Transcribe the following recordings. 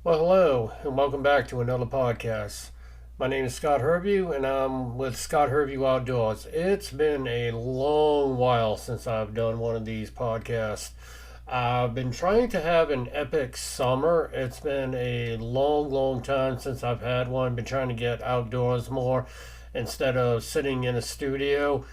Well, hello, and welcome back to another podcast. My name is Scott Herview, and I'm with Scott Herview Outdoors. It's been a long while since I've done one of these podcasts. I've been trying to have an epic summer. It's been a long time since I've had one. Been trying to get outdoors more instead of sitting in a studio.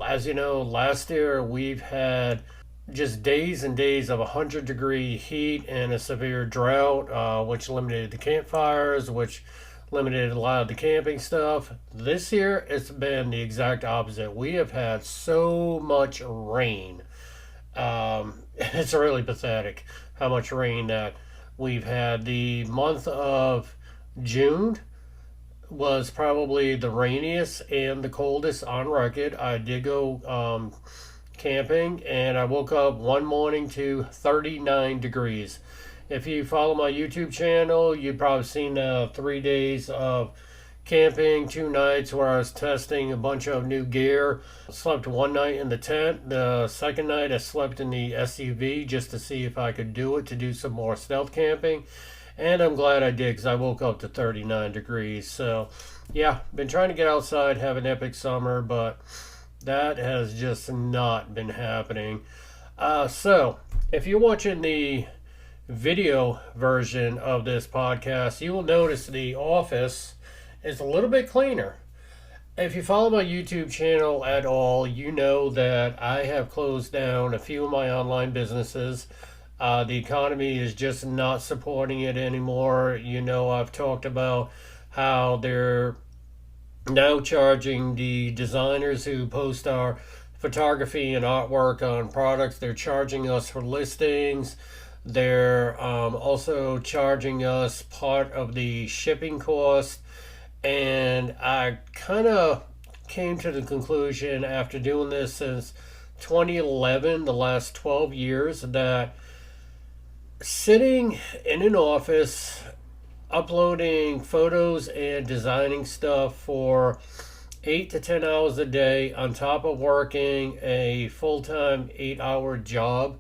As you know, last year we've had just days and days of 100-degree heat and a severe drought, which limited the campfires, which limited a lot of the camping stuff. This year, it's been the exact opposite. We have had so much rain. It's really pathetic how much rain that we've had. The month of June was probably the rainiest and the coldest on record. I did go camping, and I woke up one morning to 39 degrees. If you follow my YouTube channel, you've probably seen 3 days of camping, 2 nights where I was testing a bunch of new gear. I slept one night in the tent. The second night, I slept in the SUV just to see if I could do it to do some more stealth camping. And I'm glad I did because I woke up to 39 degrees. So, yeah, been trying to get outside, have an epic summer, but that has just not been happening. So, if you're watching the video version of this podcast, you will notice the office is a little bit cleaner. If you follow my YouTube channel at all, you know that I have closed down a few of my online businesses. The economy is just not supporting it anymore. You know, I've talked about how they're now charging the designers who post our photography and artwork on products. They're charging us for listings. They're also charging us part of the shipping cost. And I kind of came to the conclusion after doing this since 2011, the last 12 years, that sitting in an office uploading photos and designing stuff for 8 to 10 hours a day on top of working a full-time 8-hour job,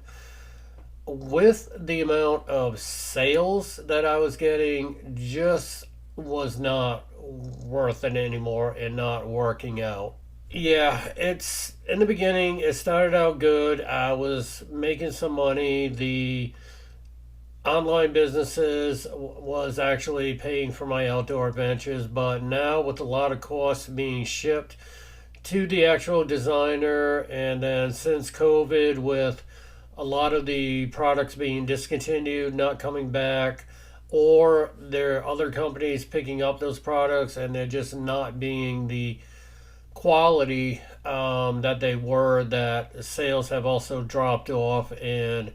with the amount of sales that I was getting, just was not worth it anymore and not working out. Yeah, it's in the beginning, it started out good. I was making some money. The online businesses was actually paying for my outdoor adventures, but now with a lot of costs being shipped to the actual designer, and then since COVID, with a lot of the products being discontinued, not coming back, or there are other companies picking up those products and they're just not being the quality that they were, that sales have also dropped off, and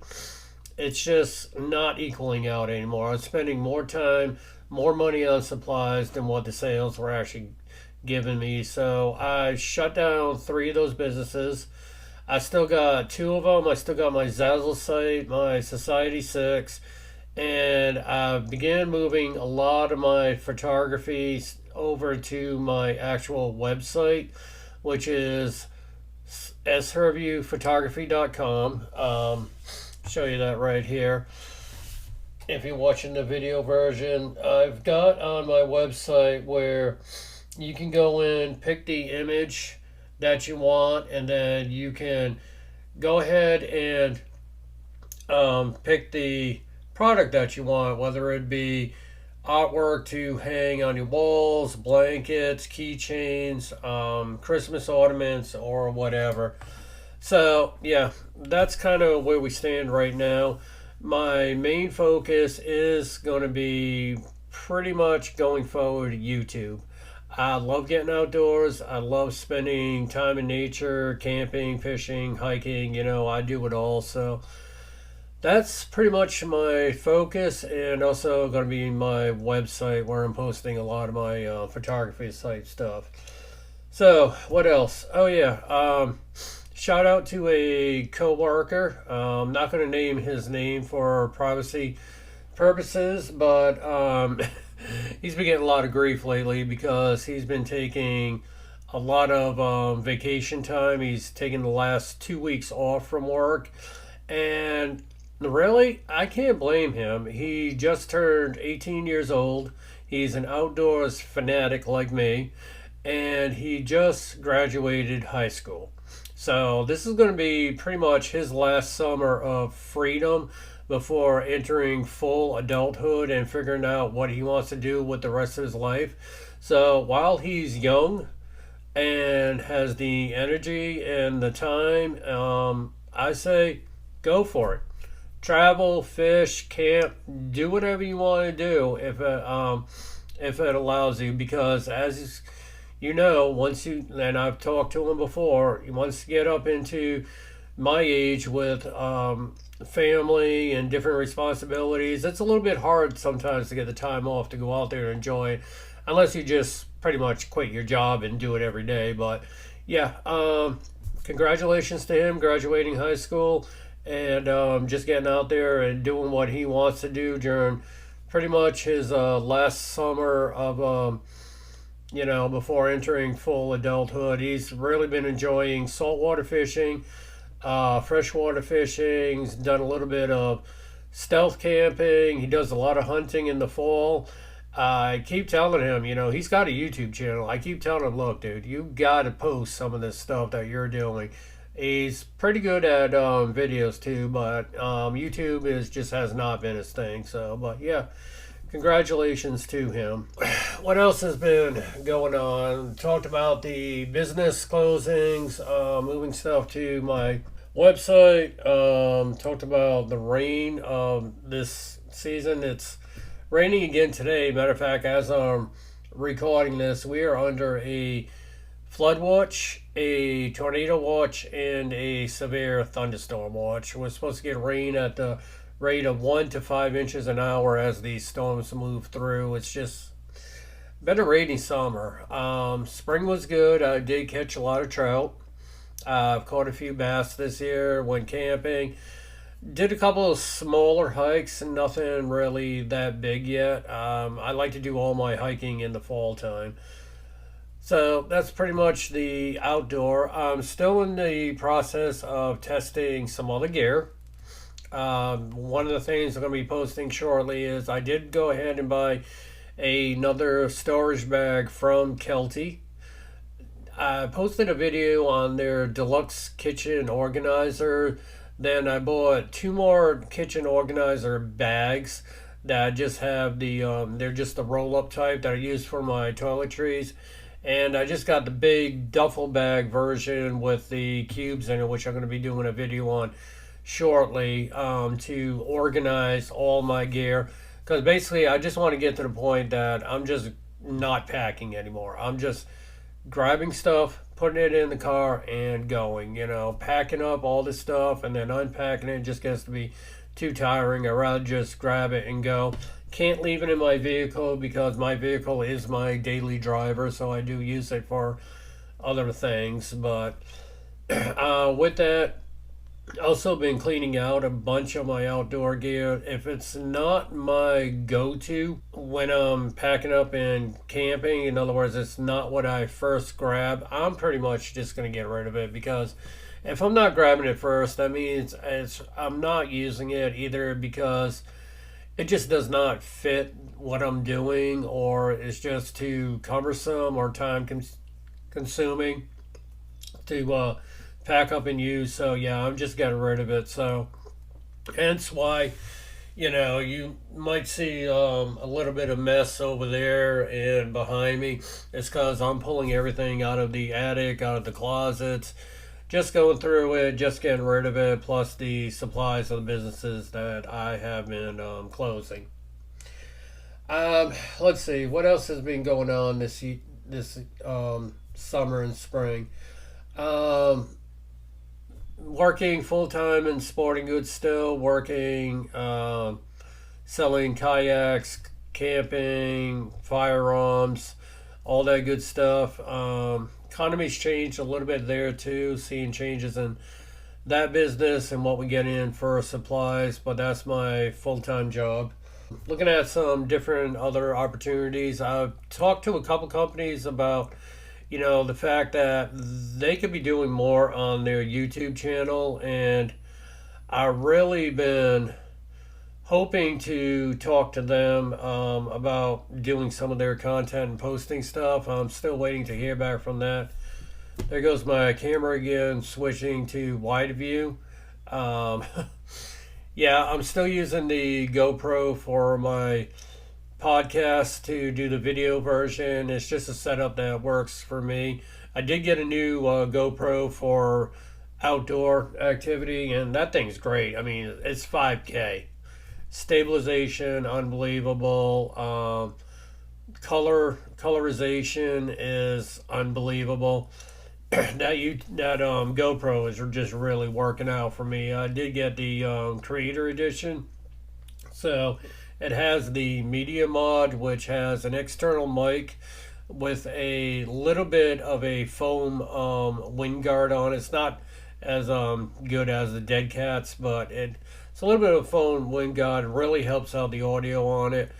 it's just not equaling out anymore. I'm spending more time, more money on supplies than what the sales were actually giving me. So I shut down 3 of those businesses. I still got 2 of them. I still got my Zazzle site, my Society 6, and I began moving a lot of my photography over to my actual website, which is sherviewphotography.com. Show you that right here. If you're watching the video version, I've got on my website where you can go in, pick the image that you want, and then you can go ahead and pick the product that you want, whether it be artwork to hang on your walls, blankets, keychains, Christmas ornaments, or whatever. So, yeah, that's kind of where we stand right now. My main focus is going to be pretty much going forward YouTube. I love getting outdoors. I love spending time in nature, camping, fishing, hiking. You know, I do it all. So that's pretty much my focus, and also going to be my website where I'm posting a lot of my photography site stuff. So, what else? Oh, yeah. Shout out to a coworker. I'm not going to name his name for privacy purposes, but he's been getting a lot of grief lately because he's been taking a lot of vacation time. He's taken the last 2 weeks off from work, and Really, I can't blame him. He just turned 18 years old. He's an outdoors fanatic like me, and he just graduated high school. So this is going to be pretty much his last summer of freedom before entering full adulthood and figuring out what he wants to do with the rest of his life. So while he's young and has the energy and the time, I say go for it. Travel, fish, camp, do whatever you want to do if it allows you. Because as you know, once you, and I've talked to him before, once you get up into my age with family and different responsibilities, it's a little bit hard sometimes to get the time off to go out there and enjoy it, unless you just pretty much quit your job and do it every day. But yeah, congratulations to him graduating high school and just getting out there and doing what he wants to do during pretty much his last summer of before entering full adulthood. He's really been enjoying saltwater fishing, freshwater fishing. He's done a little bit of stealth camping. He does a lot of hunting in the fall. I keep telling him, he's got a YouTube channel. I keep telling him, look, dude, you got to post some of this stuff that you're doing. He's pretty good at videos too, but YouTube just has not been his thing. So, but yeah, congratulations to him. What else has been going on? Talked about the business closings, moving stuff to my website. Talked about the rain this season. It's raining again today. Matter of fact, as I'm recording this, we are under a flood watch, a tornado watch, and a severe thunderstorm watch. We're supposed to get rain at the rate of 1 to 5 inches an hour as these storms move through. It's just been a rainy summer. Spring was good. I did catch a lot of trout. I've caught a few bass this year. Went camping. Did a couple of smaller hikes. Nothing really that big yet. I like to do all my hiking in the fall time. So that's pretty much the outdoor. I'm still in the process of testing some other gear. One of the things I'm going to be posting shortly is I did go ahead and buy another storage bag from Kelty. I posted a video on their deluxe kitchen organizer. Then I bought two more kitchen organizer bags that just have they're just the roll up type that I use for my toiletries. And I just got the big duffel bag version with the cubes in it, which I'm going to be doing a video on shortly, to organize all my gear. Because basically, I just want to get to the point that I'm just not packing anymore. I'm just grabbing stuff, putting it in the car, and going. Packing up all this stuff and then unpacking it just gets to be too tiring. I'd rather just grab it and go. Can't leave it in my vehicle because my vehicle is my daily driver, so I do use it for other things. But with that, also been cleaning out a bunch of my outdoor gear. If it's not my go-to when I'm packing up and camping, in other words, it's not what I first grab, I'm pretty much just going to get rid of it, because if I'm not grabbing it first, that means I'm not using it, either because it just does not fit what I'm doing, or it's just too cumbersome or time consuming to pack up and use. So yeah, I'm just getting rid of it. So hence why you might see a little bit of mess over there and behind me. It's because I'm pulling everything out of the attic, out of the closets, just going through it, just getting rid of it, plus the supplies of the businesses that I have been closing. Let's see, what else has been going on this summer and spring. Working full time in sporting goods still, working, selling kayaks, camping, firearms, all that good stuff. Economy's changed a little bit there too, seeing changes in that business and what we get in for supplies, but that's my full-time job. Looking at some different other opportunities. I've talked to a couple companies about the fact that they could be doing more on their YouTube channel, and I've really been hoping to talk to them about doing some of their content and posting stuff. I'm still waiting to hear back from that. There goes my camera again, switching to wide view. Um, yeah, I'm still using the GoPro for my podcast to do the video version. It's just a setup that works for me. I did get a new GoPro for outdoor activity, and that thing's great. I mean, it's 5K. Stabilization, unbelievable. Colorization is unbelievable. That GoPro is just really working out for me. I did get the Creator Edition, so it has the media mod, which has an external mic with a little bit of a foam wind guard on. It's not as good as the Dead Cats, but it's a little bit of foam wind guard. It really helps out the audio on it.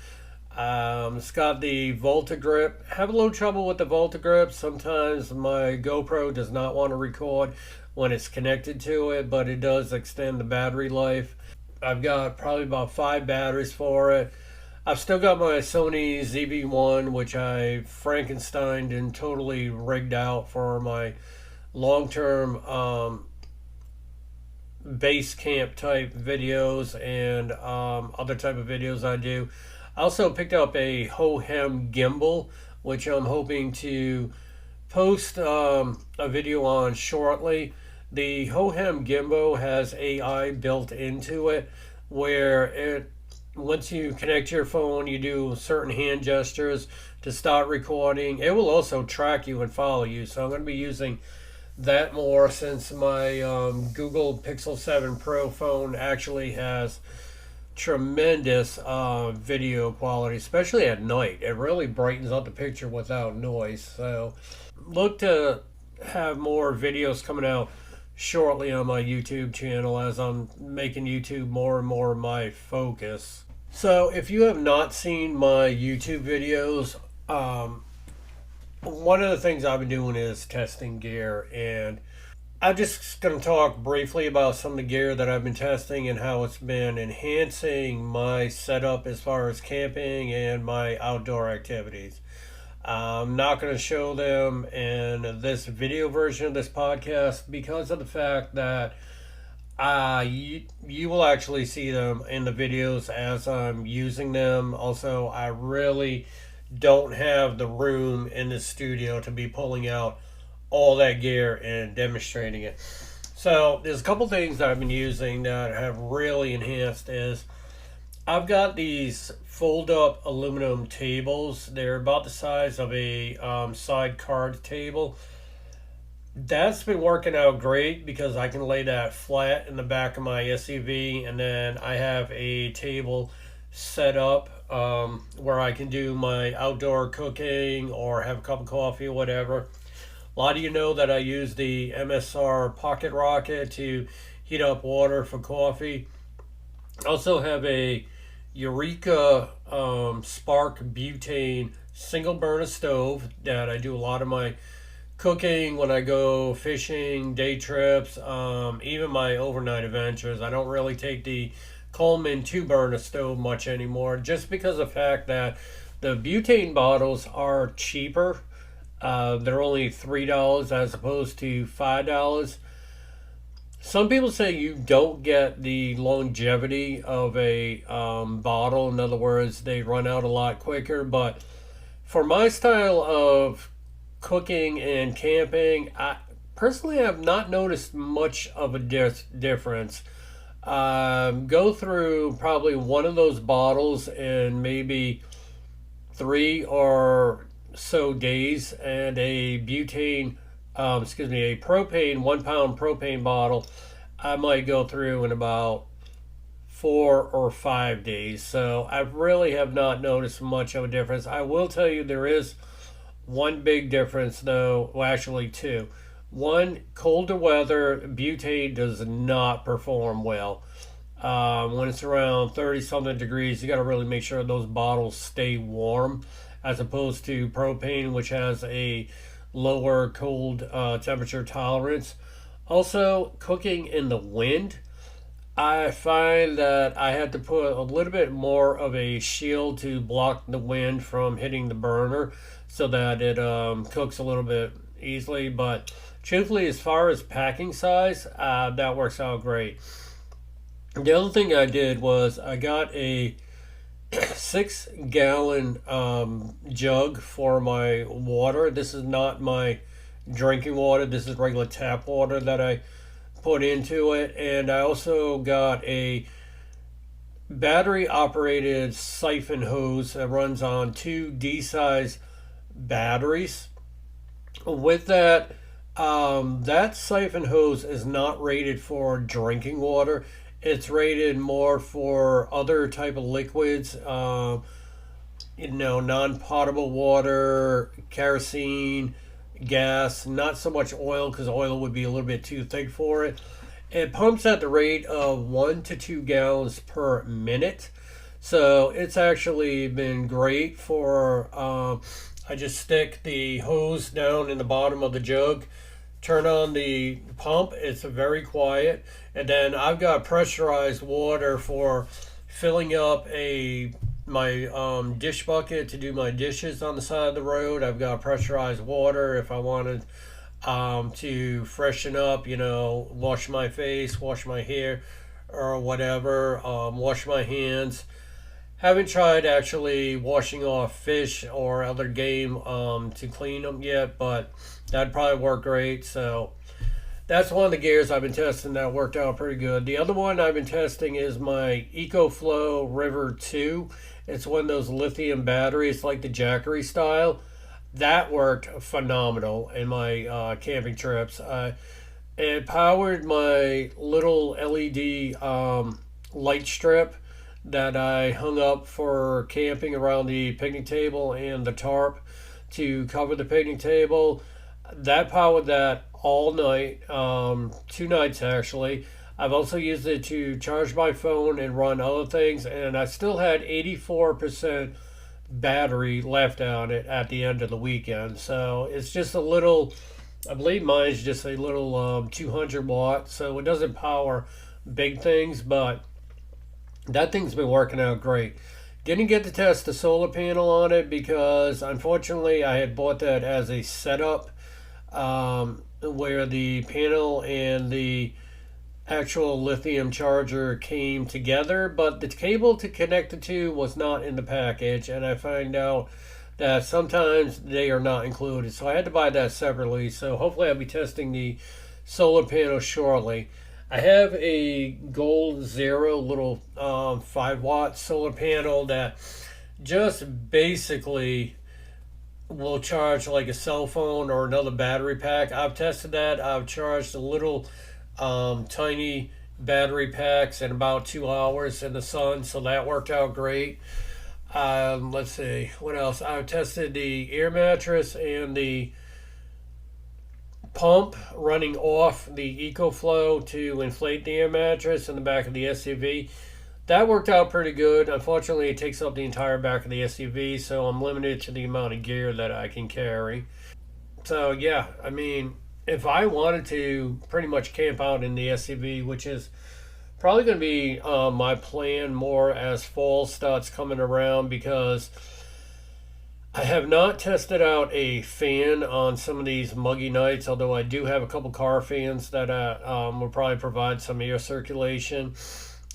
It's got the Volta grip. Have a little trouble with the Volta grip. Sometimes my GoPro does not want to record when it's connected to it, but it does extend the battery life. I've got probably about 5 batteries for it. I've still got my Sony ZV-1, which I Frankensteined and totally rigged out for my long-term base camp type videos and other type of videos I do. I also picked up a Hohem gimbal, which I'm hoping to post a video on shortly. The Hohem gimbal has AI built into it, where it once you connect your phone, you do certain hand gestures to start recording. It will also track you and follow you. So I'm going to be using that more, since my Google Pixel 7 Pro phone actually has tremendous video quality, especially at night. It really brightens up the picture without noise. So look to have more videos coming out shortly on my YouTube channel, as I'm making YouTube more and more my focus. So if you have not seen my YouTube videos, one of the things I've been doing is testing gear, and I'm just going to talk briefly about some of the gear that I've been testing and how it's been enhancing my setup as far as camping and my outdoor activities. I'm not going to show them in this video version of this podcast because of the fact that you will actually see them in the videos as I'm using them. Also, I really don't have the room in the studio to be pulling out all that gear and demonstrating it. So there's a couple things that I've been using that have really enhanced is I've got these fold up aluminum tables. They're about the size of a side card table. That's been working out great because I can lay that flat in the back of my SUV, and then I have a table set up where I can do my outdoor cooking or have a cup of coffee or whatever. A lot of you know that I use the MSR Pocket Rocket to heat up water for coffee. I also have a Eureka Spark Butane single burner stove that I do a lot of my cooking when I go fishing, day trips, even my overnight adventures. I don't really take the Coleman 2-burner stove much anymore, just because of the fact that the butane bottles are cheaper. They're only $3 as opposed to $5. Some people say you don't get the longevity of a bottle. In other words, they run out a lot quicker. But for my style of cooking and camping, I personally have not noticed much of a difference. Go through probably one of those bottles in maybe 3 or so days, and a a propane 1 pound propane bottle I might go through in about 4 or 5 days. So I really have not noticed much of a difference. I will tell you there is one big difference though. Well, actually two. One, colder weather, butane does not perform well. When it's around 30 something degrees, you got to really make sure those bottles stay warm, as opposed to propane, which has a lower cold temperature tolerance. Also, cooking in the wind, I find that I had to put a little bit more of a shield to block the wind from hitting the burner so that it cooks a little bit easily. But truthfully, as far as packing size, that works out great. The other thing I did was I got a 6 gallon jug for my water. This is not my drinking water, this is regular tap water that I put into it. And I also got a battery operated siphon hose that runs on two D size batteries. With that, that siphon hose is not rated for drinking water. It's rated more for other type of liquids, non-potable water, kerosene, gas. Not so much oil because oil would be a little bit too thick for it. It pumps at the rate of 1 to 2 gallons per minute. So it's actually been great for. I just stick the hose down in the bottom of the jug, turn on the pump. It's very quiet, and then I've got pressurized water for filling up a my dish bucket to do my dishes on the side of the road. I've got pressurized water if I wanted to freshen up, wash my face, wash my hair, or whatever, wash my hands. Haven't tried actually washing off fish or other game to clean them yet, but that'd probably work great. So that's one of the gears I've been testing that worked out pretty good. The other one I've been testing is my EcoFlow River 2. It's one of those lithium batteries like the Jackery style. That worked phenomenal in my camping trips. It powered my little LED light strip that I hung up for camping around the picnic table and the tarp to cover the picnic table. That powered that all night, 2 nights actually. I've also used it to charge my phone and run other things, and I still had 84% battery left on it at the end of the weekend. So it's just a little, I believe mine's just a little 200 watt, so it doesn't power big things, but that thing's been working out great. Didn't get to test the solar panel on it because unfortunately I had bought that as a setup, where the panel and the actual lithium charger came together, but the cable to connect the two was not in the package, and I find out that sometimes they are not included. So I had to buy that separately. So hopefully I'll be testing the solar panel shortly. I have a Gold Zero little 5 watt solar panel that just basically will charge like a cell phone or another battery pack. I've tested that. I've charged a little tiny battery packs in about 2 hours in the sun, so that worked out great. Let's see what else. I've tested the air mattress and the pump running off the EcoFlow to inflate the air mattress in the back of the SUV. That worked out pretty good. Unfortunately, it takes up the entire back of the SUV, so I'm limited to the amount of gear that I can carry. So yeah, I mean, if I wanted to pretty much camp out in the SUV, which is probably going to be my plan more as fall starts coming around, because I have not tested out a fan on some of these muggy nights, although I do have a couple car fans that will probably provide some air circulation.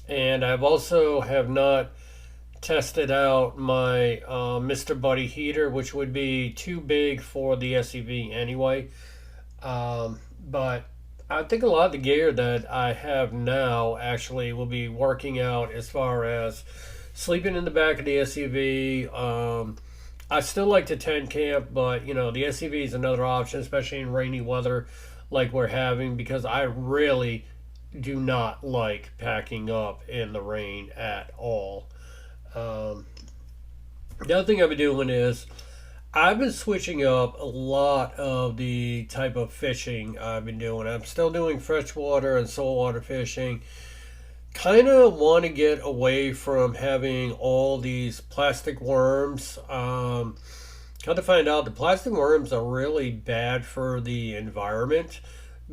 And I've also have not tested out my Mr. Buddy heater, which would be too big for the SUV anyway. But I think a lot of the gear that I have now actually will be working out as far as sleeping in the back of the SUV. I still like to tent camp, but the SUV is another option, especially in rainy weather like we're having, because I really do not like packing up in the rain at all. The other thing I've been doing is I've been switching up a lot of the type of fishing I've been doing. I'm still doing freshwater and saltwater fishing. Kind of want to get away from having all these plastic worms. Come to find out, the plastic worms are really bad for the environment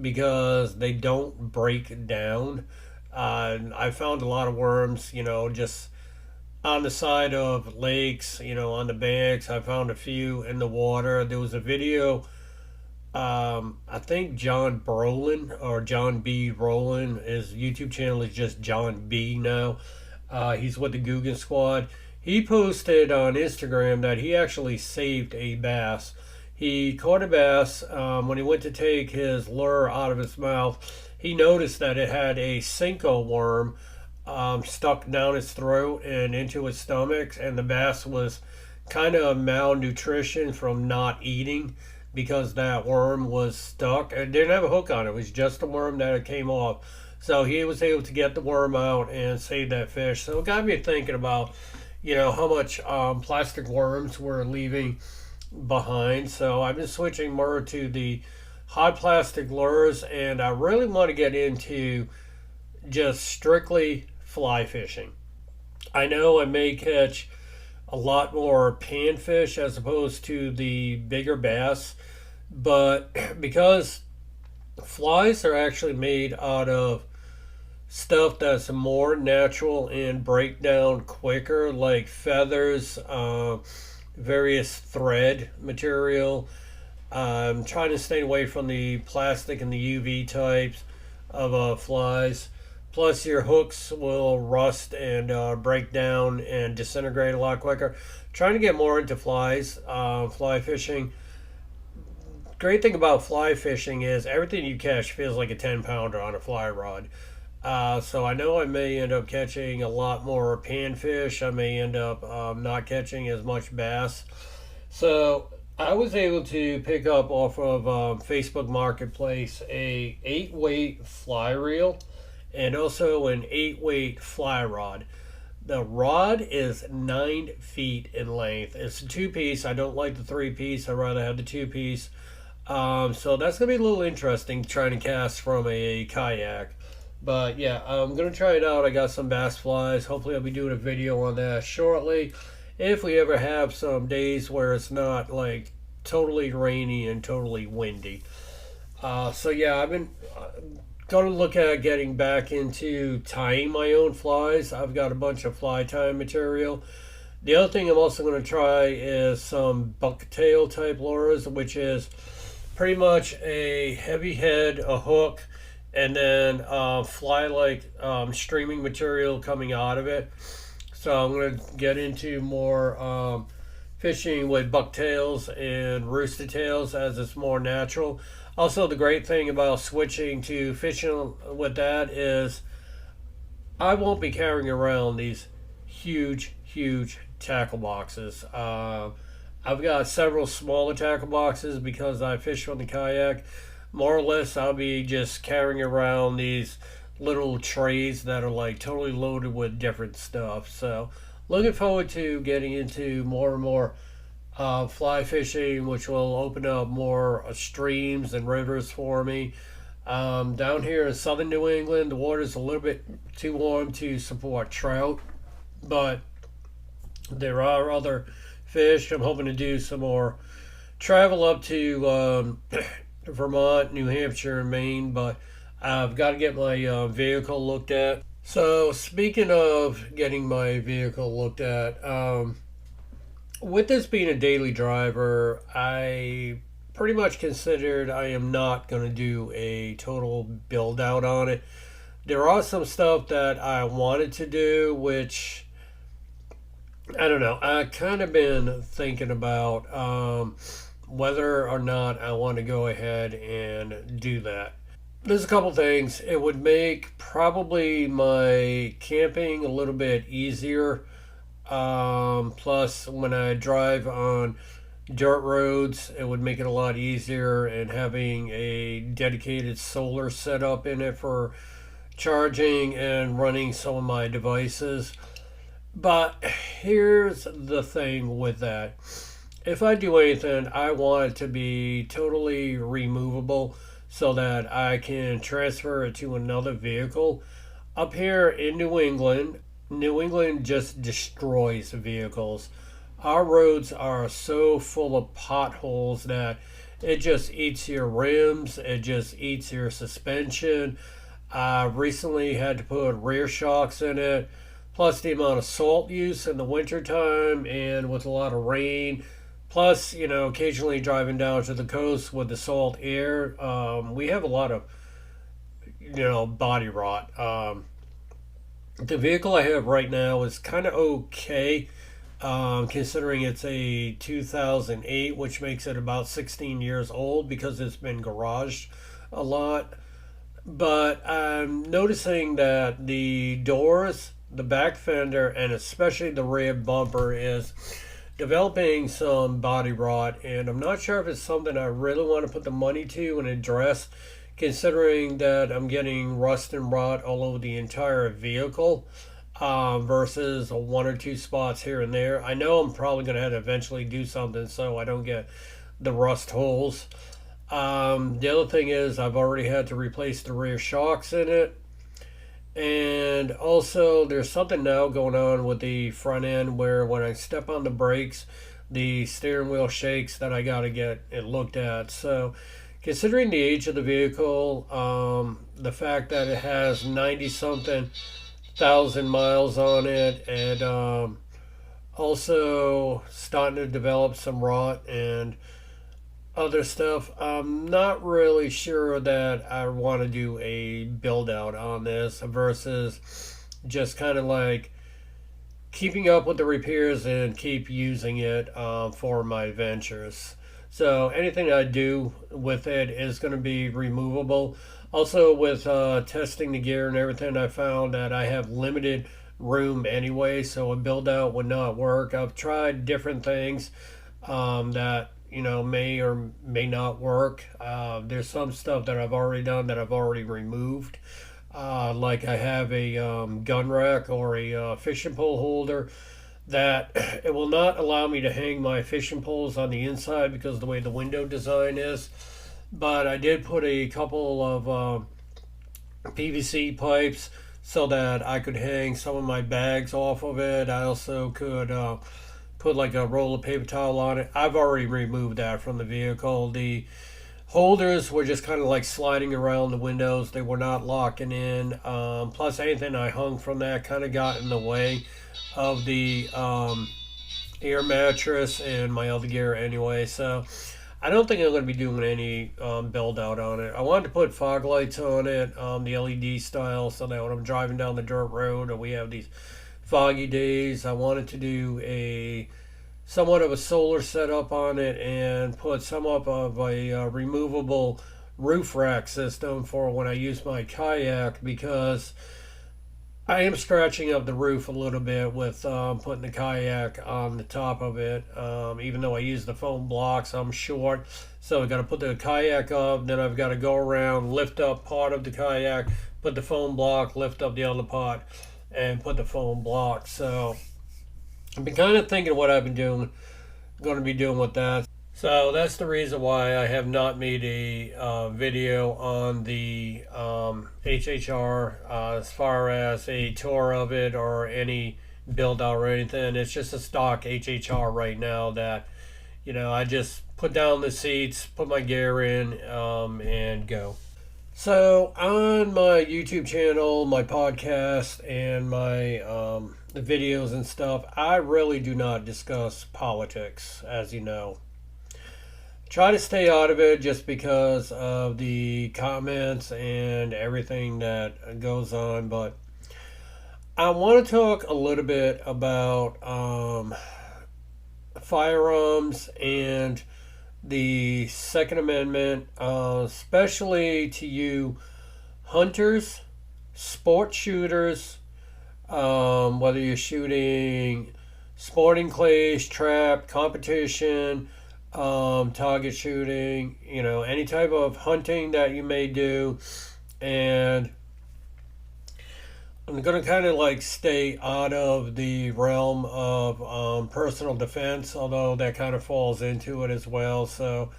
because they don't break down. I found a lot of worms, just on the side of lakes, on the banks. I found a few in the water. There was a video. I think John Brolin or John B. Rowland, his YouTube channel is just John B now. He's with the Guggen Squad. He posted on Instagram that he actually saved a bass. He caught a bass. When he went to take his lure out of his mouth, he noticed that it had a Cinco worm stuck down his throat and into his stomach, and the bass was kind of malnutrition from not eating because that worm was stuck. It didn't have a hook on it. It was just a worm that it came off. So he was able to get the worm out and save that fish. So it got me thinking about, how much plastic worms we're leaving behind. So I've been switching more to the hot plastic lures, and I really want to get into just strictly fly fishing. I know I may catch a lot more panfish as opposed to the bigger bass, but because flies are actually made out of stuff that's more natural and break down quicker, like feathers, various thread material. I'm trying to stay away from the plastic and the UV types of flies. Plus, your hooks will rust and break down and disintegrate a lot quicker. Trying to get more into flies, fly fishing. Great thing about fly fishing is everything you catch feels like a 10-pounder on a fly rod. So I know I may end up catching a lot more panfish. I may end up not catching as much bass. So I was able to pick up off of Facebook Marketplace a 8-weight fly reel and also an 8-weight fly rod. The rod is 9 feet in length. It's a 2-piece. I don't like the 3-piece. I'd rather have the 2-piece. So that's going to be a little interesting trying to cast from a kayak. But yeah, I'm going to try it out. I got some bass flies. Hopefully I'll be doing a video on that shortly. If we ever have some days where it's not like totally rainy and totally windy. So yeah, I've been going to look at getting back into tying my own flies. I've got a bunch of fly tying material. The other thing I'm also going to try is some bucktail type lures, which is pretty much a heavy head, a hook, and then fly like streaming material coming out of it. So I'm going to get into more fishing with bucktails and rooster tails as it's more natural. Also, the great thing about switching to fishing with that is I won't be carrying around these huge tackle boxes. I've got several smaller tackle boxes because I fish on the kayak. More or less, I'll be just carrying around these little trays that are like totally loaded with different stuff. So, looking forward to getting into more and more fly fishing, which will open up more streams and rivers for me. Down here in southern New England, the water's a little bit too warm to support trout, but there are other fish. I'm hoping to do some more travel up to Vermont, New Hampshire, and Maine, but I've got to get my vehicle looked at. So, speaking of getting my vehicle looked at, with this being a daily driver, I pretty much considered I am not going to do a total build out on it. There are some stuff that I wanted to do, which I don't know. I kind of been thinking about whether or not I want to go ahead and do that. There's a couple things. It would make probably my camping a little bit easier. Plus, when I drive on dirt roads, it would make it a lot easier. And having a dedicated solar setup in it for charging and running some of my devices. But here's the thing with that. If I do anything, I want it to be totally removable so that I can transfer it to another vehicle. Up here in New England just destroys vehicles. Our roads are so full of potholes that it just eats your rims, it just eats your suspension. I recently had to put rear shocks in it, plus the amount of salt use in the wintertime and with a lot of rain. Plus, occasionally driving down to the coast with the salt air, we have a lot of, body rot. The vehicle I have right now is kind of okay, considering it's a 2008, which makes it about 16 years old because it's been garaged a lot. But I'm noticing that the doors, the back fender, and especially the rear bumper is developing some body rot, and I'm not sure if it's something I really want to put the money to and address, considering that I'm getting rust and rot all over the entire vehicle. Versus one or two spots here and there. I know I'm probably going to have to eventually do something so I don't get the rust holes. The other thing is I've already had to replace the rear shocks in it. And also there's something now going on with the front end where when I step on the brakes, the steering wheel shakes that I got to get it looked at. So considering the age of the vehicle, the fact that it has 90 something thousand miles on it, and also starting to develop some rot and other stuff. I'm not really sure that I want to do a build out on this versus just kind of like keeping up with the repairs and keep using it for my adventures. So anything I do with it is going to be removable. Also, with testing the gear and everything, I found that I have limited room anyway, so a build out would not work. I've tried different things that may or may not work. There's some stuff that I've already done that I've already removed. Like I have a gun rack or a fishing pole holder that it will not allow me to hang my fishing poles on the inside because of the way the window design is. But I did put a couple of PVC pipes so that I could hang some of my bags off of it. I also could put like a roll of paper towel on it. I've already removed that from the vehicle. The holders were just kind of like sliding around the windows. They were not locking in. Plus, anything I hung from that kind of got in the way of the air mattress and my other gear anyway. So I don't think I'm going to be doing any build out on it. I wanted to put fog lights on it, the LED style, so that when I'm driving down the dirt road or we have these foggy days, I wanted to do a somewhat of a solar setup on it and put some up of a removable roof rack system for when I use my kayak, because I am scratching up the roof a little bit with putting the kayak on the top of it. Even though I use the foam blocks, I'm short, so I got to put the kayak up. Then I've got to go around, lift up part of the kayak, put the foam block, lift up the other part, and put the foam block. So I've been kind of thinking what I've been doing, going to be doing with that. So that's the reason why I have not made a video on the HHR as far as a tour of it or any build out or anything. It's just a stock HHR right now that, I just put down the seats, put my gear in, and go. So on my YouTube channel, my podcast, and my videos and stuff, I really do not discuss politics, as you know. Try to stay out of it just because of the comments and everything that goes on. But I want to talk a little bit about firearms and the Second Amendment, especially to you hunters, sport shooters, whether you're shooting sporting clays, trap, competition, target shooting, any type of hunting that you may do. And I'm going to kind of like stay out of the realm of personal defense, although that kind of falls into it as well. So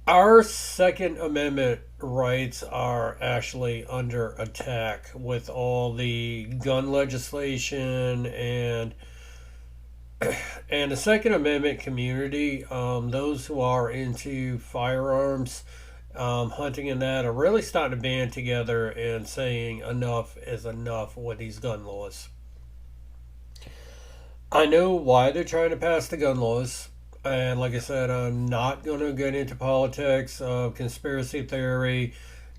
our Second Amendment rights are actually under attack with all the gun legislation and the Second Amendment community, those who are into firearms, hunting and that are really starting to band together and saying enough is enough with these gun laws. I know why they're trying to pass the gun laws. And like I said, I'm not going to get into politics of conspiracy theory,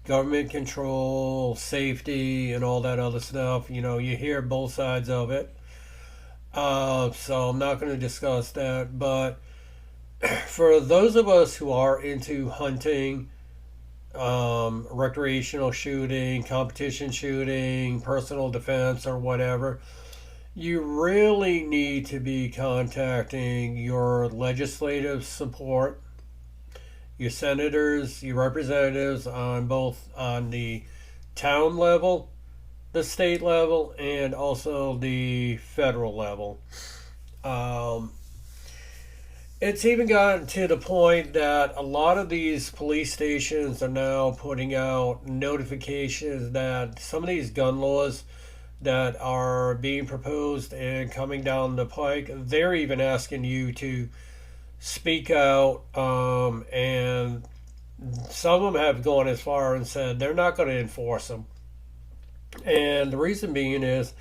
government control, safety, and all that other stuff. You hear both sides of it. So I'm not going to discuss that. But for those of us who are into hunting, recreational shooting, competition shooting, personal defense, or whatever, you really need to be contacting your legislative support, your senators, your representatives on both on the town level, the state level, and also the federal level. Um, it's even gotten to the point that a lot of these police stations are now putting out notifications that some of these gun laws that are being proposed and coming down the pike, they're even asking you to speak out. And some of them have gone as far and said they're not going to enforce them. And the reason being is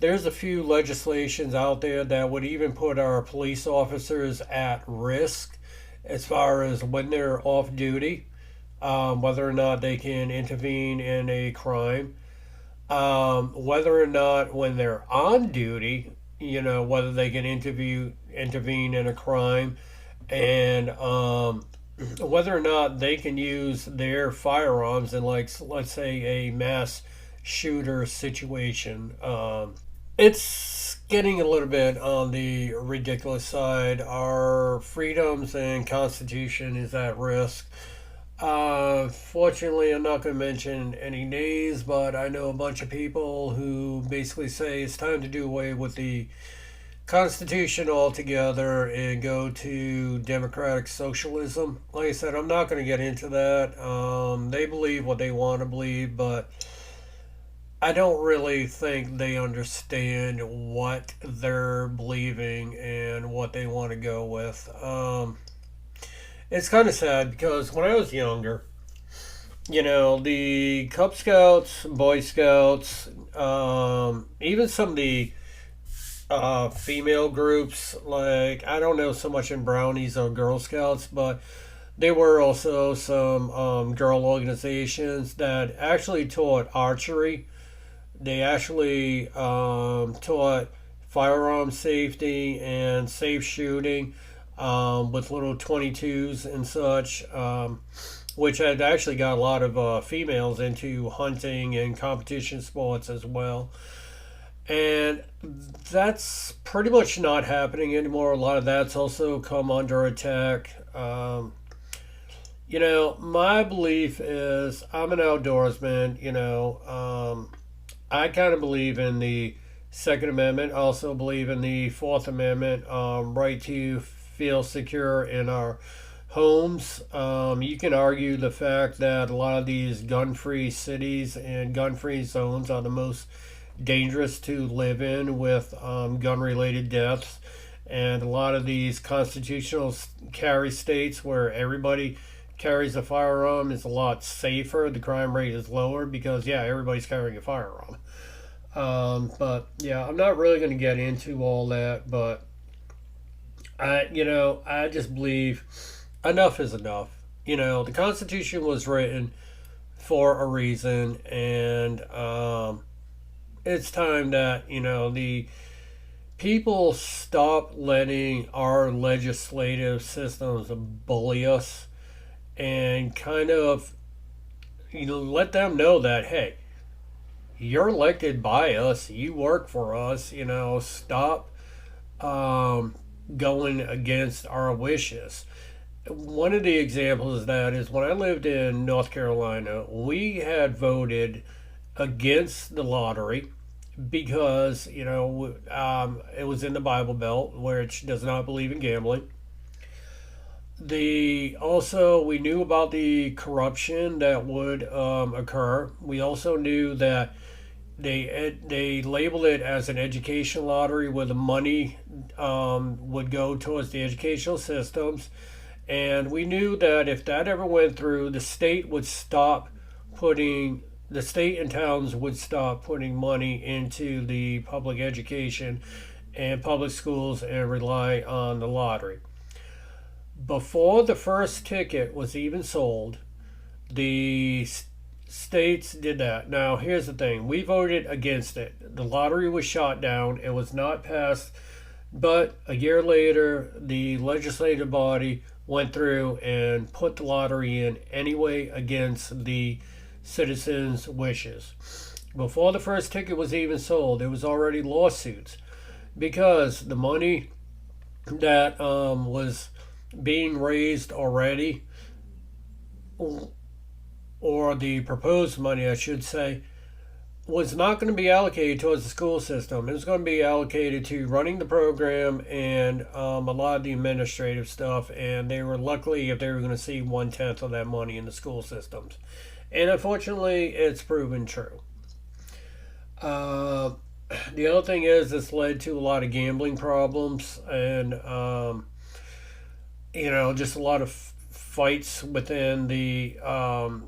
there's a few legislations out there that would even put our police officers at risk as far as when they're off duty, whether or not they can intervene in a crime, whether or not when they're on duty, whether they can intervene in a crime, and whether or not they can use their firearms in, like, let's say, a mass shooter situation. It's getting a little bit on the ridiculous side. Our freedoms and Constitution is at risk. Fortunately, I'm not going to mention any names, but I know a bunch of people who basically say it's time to do away with the Constitution altogether and go to democratic socialism. Like I said, I'm not going to get into that. They believe what they want to believe, but I don't really think they understand what they're believing and what they want to go with. It's kind of sad because when I was younger, the Cub Scouts, Boy Scouts, even some of the female groups, like, I don't know so much in Brownies or Girl Scouts, but there were also some girl organizations that actually taught archery. They actually taught firearm safety and safe shooting with little 22s and such, which had actually got a lot of females into hunting and competition sports as well. And that's pretty much not happening anymore. A lot of that's also come under attack. My belief is I'm an outdoorsman. I kind of believe in the Second Amendment. Also believe in the Fourth Amendment, right to feel secure in our homes. You can argue the fact that a lot of these gun-free cities and gun-free zones are the most dangerous to live in, with gun-related deaths. And a lot of these constitutional carry states where everybody carries a firearm is a lot safer. The crime rate is lower because, yeah, everybody's carrying a firearm. But yeah, I'm not really going to get into all that, but I just believe enough is enough. The Constitution was written for a reason, and it's time that, the people stop letting our legislative systems bully us, and kind of, let them know that, hey, you're elected by us, you work for us, stop going against our wishes. One of the examples of that is when I lived in North Carolina, we had voted against the lottery because, it was in the Bible Belt, which does not believe in gambling. We knew about the corruption that would occur. We also knew that they labeled it as an education lottery where the money would go towards the educational systems, And we knew that if that ever went through, the state and towns would stop putting money into the public education and public schools and rely on the lottery. Before the first ticket was even sold, the states did that. Now, here's the thing, we voted against it. The lottery was shot down, it was not passed, but a year later, the legislative body went through and put the lottery in anyway against the citizens' wishes. Before the first ticket was even sold, there was already lawsuits because the money that was being raised already, or the proposed money, I should say, was not going to be allocated towards the school system. It was going to be allocated to running the program and a lot of the administrative stuff. And they were luckily if they were going to see 1/10 of that money in the school systems. And unfortunately, it's proven true. The other thing is this led to a lot of gambling problems and just a lot of fights within the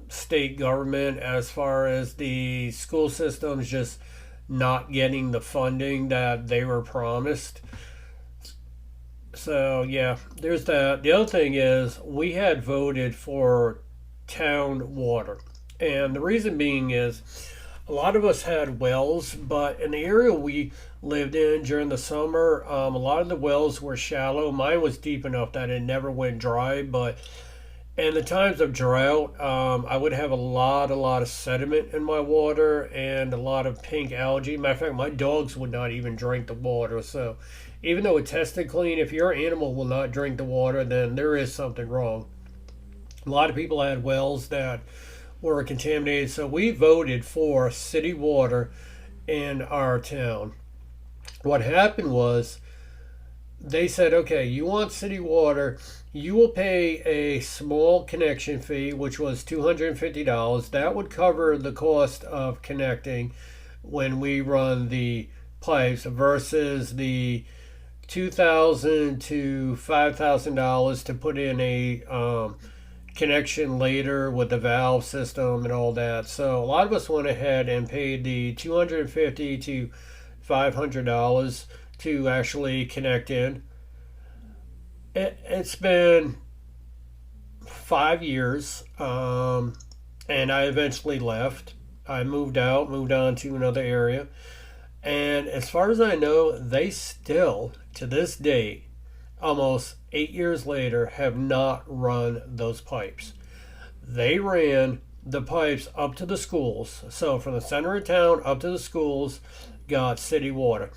state government as far as the school systems just not getting the funding that they were promised. So, yeah, there's that. The other thing is we had voted for town water. And the reason being is a lot of us had wells, but in the area we lived in during the summer, a lot of the wells were shallow. Mine was deep enough that it never went dry, but in the times of drought, I would have a lot of sediment in my water and a lot of pink algae. Matter of fact, my dogs would not even drink the water. So even though it tested clean, if your animal will not drink the water, then there is something wrong. A lot of people had wells that were contaminated. So we voted for city water in our town. What happened was they said, okay, you want city water, you will pay a small connection fee, which was $250. That would cover the cost of connecting when we run the pipes versus the $2,000 to $5,000 to put in a connection later with the valve system and all that. So a lot of us went ahead and paid the $250 to $500 to actually connect in. It's been 5 years, and I eventually left. I moved on to another area. And as far as I know, they still, to this day, almost 8 years later, have not run those pipes. They ran the pipes up to the schools. So from the center of town up to the schools, got city water.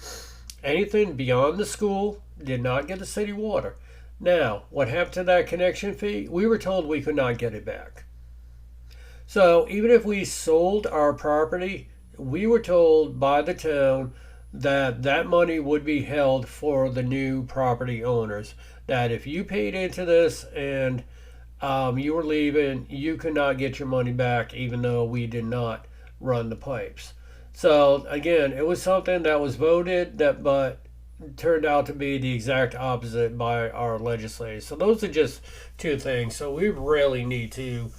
Anything beyond the school did not get the city water. Now, what happened to that connection fee? We were told we could not get it back. So even if we sold our property, we were told by the town that that money would be held for the new property owners. That if you paid into this and you were leaving, you could not get your money back, even though we did not run the pipes. So again, it was something that was voted that, but turned out to be the exact opposite by our legislators. So those are just two things. So we really need to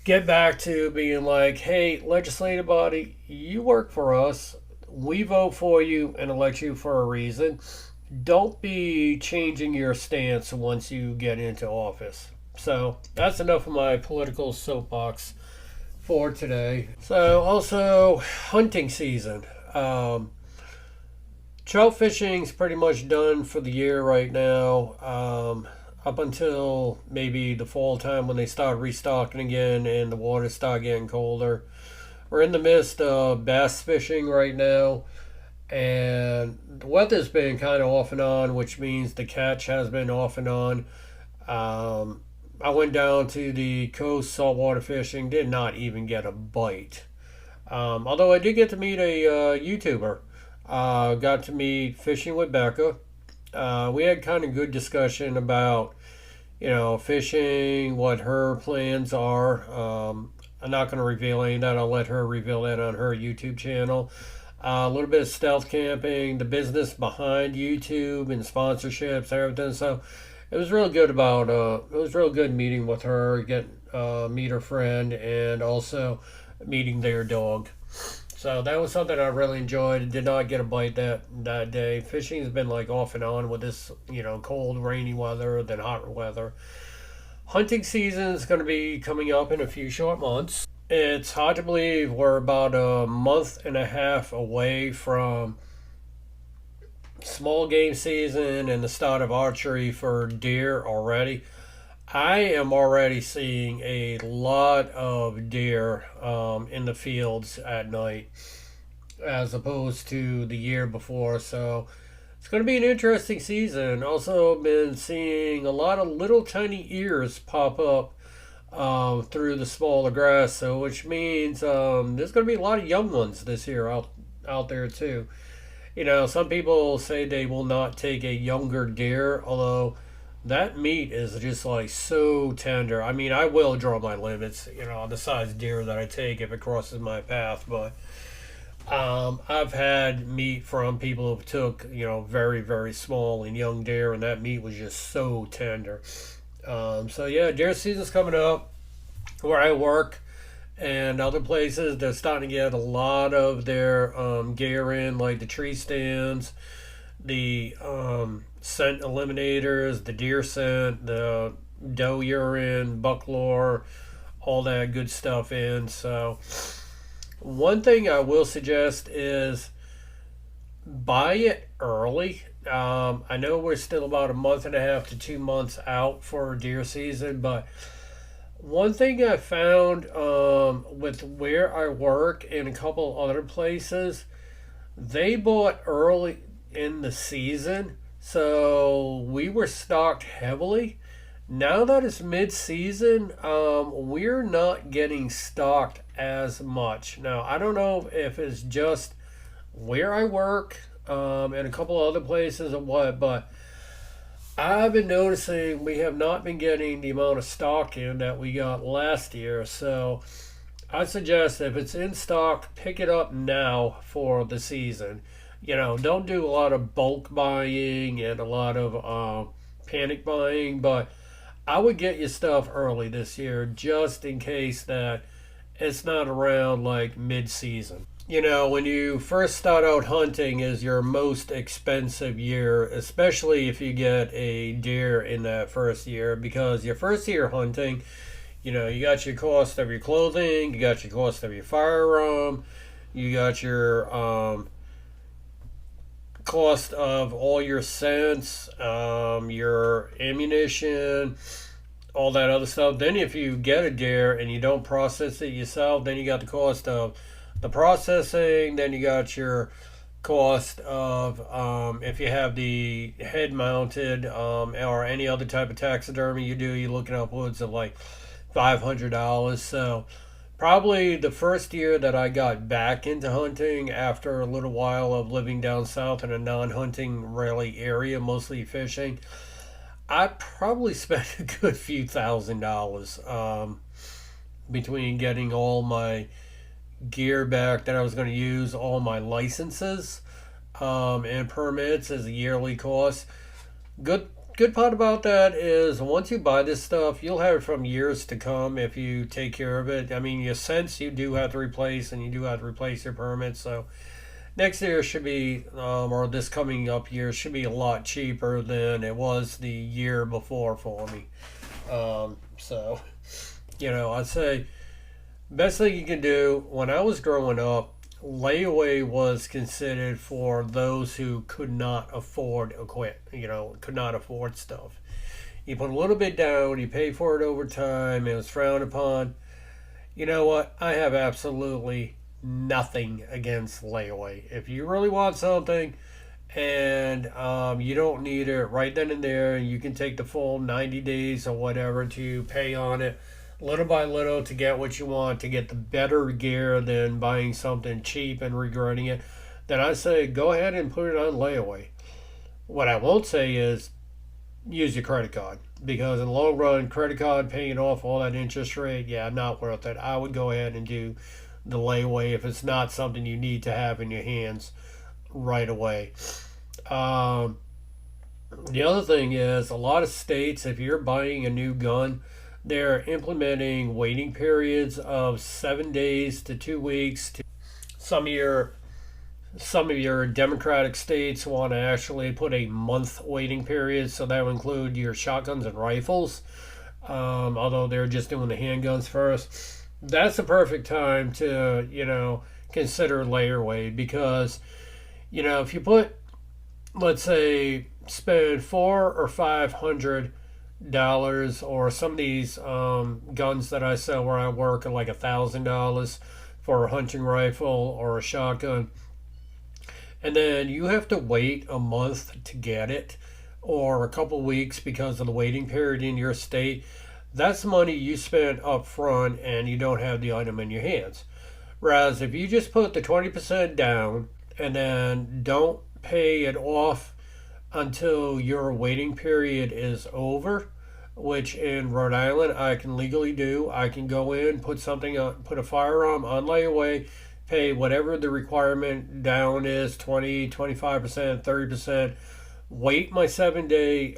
get back to being like, hey, legislative body, you work for us. We vote for you and elect you for a reason. Don't be changing your stance once you get into office. So that's enough of my political soapbox for today. So also hunting season. Trout fishing's pretty much done for the year right now. Up until maybe the fall time when they start restocking again and the waters start getting colder. We're in the midst of bass fishing right now, and the weather's been kind of off and on, which means the catch has been off and on. I went down to the coast saltwater fishing, did not even get a bite. Although I did get to meet a YouTuber. Got to meet Fishing with Becca. We had kind of good discussion about, fishing, what her plans are. I'm not going to reveal any of that. I'll let her reveal that on her YouTube channel. A little bit of stealth camping, the business behind YouTube and sponsorships, everything. So it was real good about it was real good meeting with her, get meet her friend, and also meeting their dog. So that was something I really enjoyed. Did not get a bite that day. Fishing has been like off and on with this, cold, rainy weather, then hot weather. Hunting season is going to be coming up in a few short months. It's hard to believe we're about a month and a half away from small game season and the start of archery for deer already. I am already seeing a lot of deer in the fields at night as opposed to the year before. So it's going to be an interesting season. Also, been seeing a lot of little tiny ears pop up through the smaller grass. So, which means there's going to be a lot of young ones this year out there too. Some people say they will not take a younger deer, although that meat is just like so tender. I mean, I will draw my limits, on the size deer that I take if it crosses my path, but I've had meat from people who took, very, very small and young deer, and that meat was just so tender. So, yeah, deer season's coming up where I work and other places. They're starting to get a lot of their gear in, like the tree stands, the scent eliminators, the deer scent, the doe urine, buck lore, all that good stuff in. So, one thing I will suggest is buy it early. I know we're still about a month and a half to 2 months out for deer season, but one thing I found with where I work and a couple other places, they bought early in the season, so we were stocked heavily. Now that it's mid-season, we're not getting stocked as much. Now, I don't know if it's just where I work and a couple other places or what, but I've been noticing we have not been getting the amount of stock in that we got last year. So I suggest if it's in stock, pick it up now for the season. Don't do a lot of bulk buying and a lot of panic buying, but I would get your stuff early this year just in case that it's not around like mid-season. When you first start out hunting is your most expensive year, especially if you get a deer in that first year, because your first year hunting, you got your cost of your clothing, you got your cost of your firearm, you got your cost of all your scents, your ammunition, all that other stuff. Then if you get a deer and you don't process it yourself, then you got the cost of the processing. Then you got your cost of if you have the head mounted or any other type of taxidermy you do, you're looking upwards of like $500. So probably the first year that I got back into hunting after a little while of living down south in a non-hunting really area, mostly fishing, I probably spent a good few $1,000 between getting all my gear back that I was going to use, all my licenses and permits as a yearly cost. Good part about that is once you buy this stuff, you'll have it from years to come if you take care of it. I mean, your scents you do have to replace, and you do have to replace your permits. So next year should be, or this coming up year should be a lot cheaper than it was the year before for me. So, I'd say best thing you can do. When I was growing up, layaway was considered for those who could not afford could not afford stuff. You put a little bit down, you pay for it over time, it was frowned upon. You know what? I have absolutely nothing against layaway. If you really want something and you don't need it right then and there, you can take the full 90 days or whatever to pay on it little by little to get what you want, to get the better gear than buying something cheap and regretting it, then I say go ahead and put it on layaway. What I won't say is use your credit card, because in the long run, credit card paying off all that interest rate, yeah, not worth it. I would go ahead and do the layaway if it's not something you need to have in your hands right away. Um, The other thing is, a lot of states, if you're buying a new gun, they're implementing waiting periods of 7 days to 2 weeks. Some of your some of your Democratic states want to actually put a month waiting period, so that would include your shotguns and rifles. Although they're just doing the handguns first, that's the perfect time to consider layaway because if you put, let's say, spend 400 or 500 dollars, or some of these guns that I sell where I work are like $1,000 for a hunting rifle or a shotgun, and then you have to wait a month to get it, or a couple weeks because of the waiting period in your state. That's money you spent up front and you don't have the item in your hands. Whereas if you just put the 20% down and then don't pay it off until your waiting period is over, which in Rhode Island I can legally do. I can go in, put a firearm on layaway, pay whatever the requirement down is, 20, 25%, 30%, wait my 7 day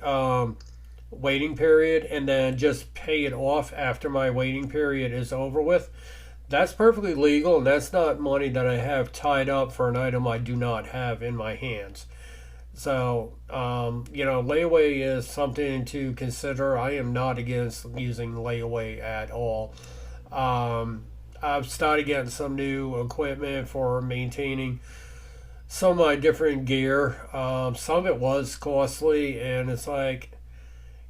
waiting period, and then just pay it off after my waiting period is over with. That's perfectly legal, and that's not money that I have tied up for an item I do not have in my hands. So, layaway is something to consider. I am not against using layaway at all. Um, I've started getting some new equipment for maintaining some of my different gear. Some of it was costly, and it's like,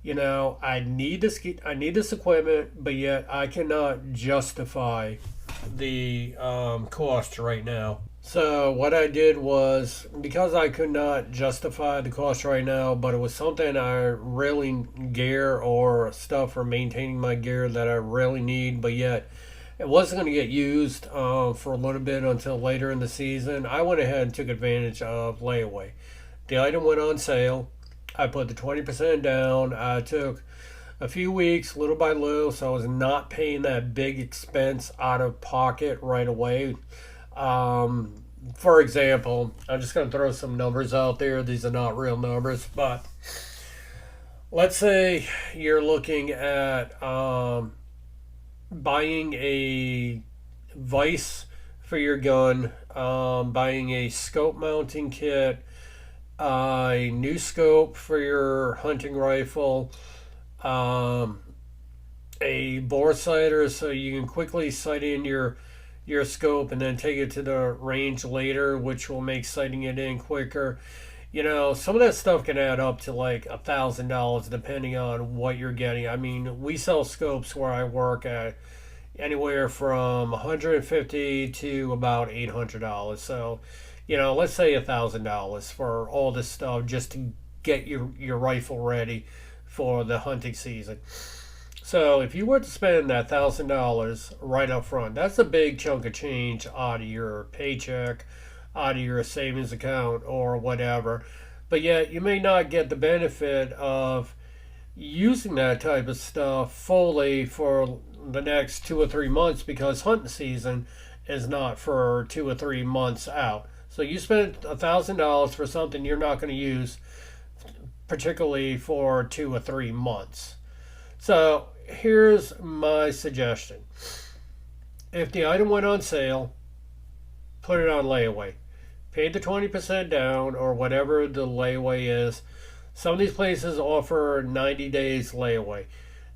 I need this equipment, but yet I cannot justify the cost right now. So what I did was, because I could not justify the cost right now, but it was something I really gear or stuff for maintaining my gear that I really need, but yet it wasn't going to get used for a little bit until later in the season. I went ahead and took advantage of layaway. The item went on sale. I put the 20% down. I took a few weeks, little by little, so I was not paying that big expense out of pocket right away. For example, I'm just going to throw some numbers out there. These are not real numbers, but let's say you're looking at buying a vise for your gun, buying a scope mounting kit, a new scope for your hunting rifle, um, a bore sighter so you can quickly sight in your scope and then take it to the range later, which will make sighting it in quicker. Some of that stuff can add up to like $1,000 depending on what you're getting. I mean, we sell scopes where I work at anywhere from 150 to about $800. So, let's say $1,000 for all this stuff just to get your rifle ready for the hunting season. So if you were to spend that $1,000 right up front, that's a big chunk of change out of your paycheck, out of your savings account, or whatever. But yet you may not get the benefit of using that type of stuff fully for the next 2 or 3 months because hunting season is not for 2 or 3 months out. So you spend $1,000 for something you're not going to use, particularly for 2 or 3 months. So here's my suggestion. If the item went on sale, put it on layaway. Pay the 20% down or whatever the layaway is. Some of these places offer 90 days layaway.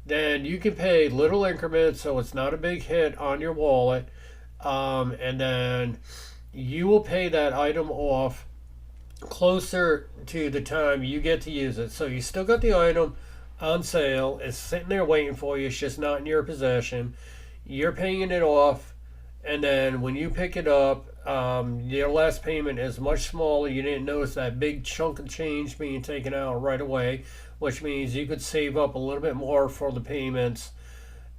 Then you can pay little increments so it's not a big hit on your wallet. And then you will pay that item off closer to the time you get to use it. So you still got the item on sale. It's sitting there waiting for you. It's just not in your possession. You're paying it off. And then when you pick it up, your last payment is much smaller. You didn't notice that big chunk of change being taken out right away, which means you could save up a little bit more for the payments.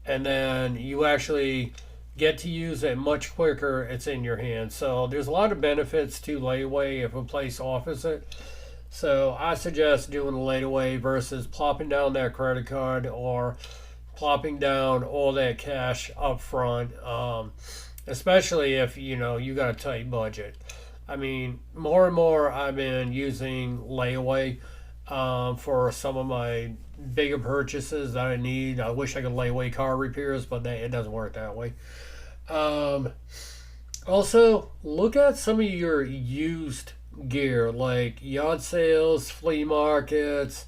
And then you actually get to use it much quicker. It's in your hands. So there's a lot of benefits to layaway if a place offers it. So I suggest doing a layaway versus plopping down that credit card or plopping down all that cash up front, especially if you got a tight budget. I mean, more and more I've been using layaway. for some of my bigger purchases that I need. I wish I could lay away car repairs, but it doesn't work that way. Um, Also, look at some of your used gear, like yard sales, flea markets.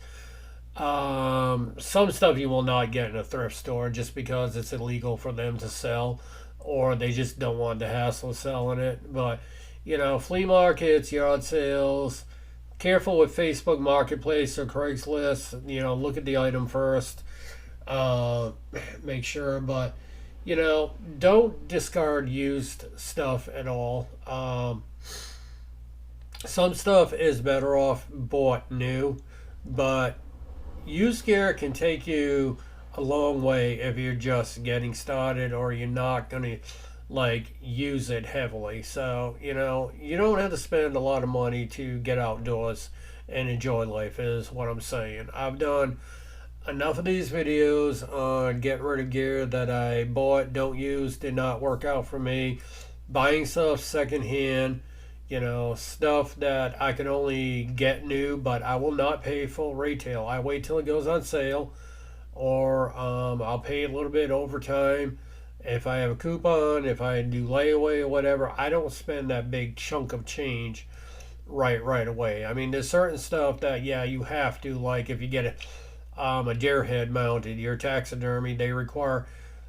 Some stuff you will not get in a thrift store just because it's illegal for them to sell, or they just don't want the hassle of selling it. But flea markets, yard sales. Careful with Facebook Marketplace or Craigslist. Look at the item first. Uh, Make sure, but don't discard used stuff at all. Some stuff is better off bought new, but used gear can take you a long way if you're just getting started or you're not going to use it heavily. So, you don't have to spend a lot of money to get outdoors and enjoy life, is what I'm saying. I've done enough of these videos on getting rid of gear that I bought, don't use, did not work out for me. Buying stuff secondhand, stuff that I can only get new, but I will not pay full retail. I wait till it goes on sale, or I'll pay a little bit overtime. If I have a coupon, if I do layaway or whatever, I don't spend that big chunk of change right away. I mean, there's certain stuff that, yeah, you have to, like if you get a deer head mounted, your taxidermy, they require,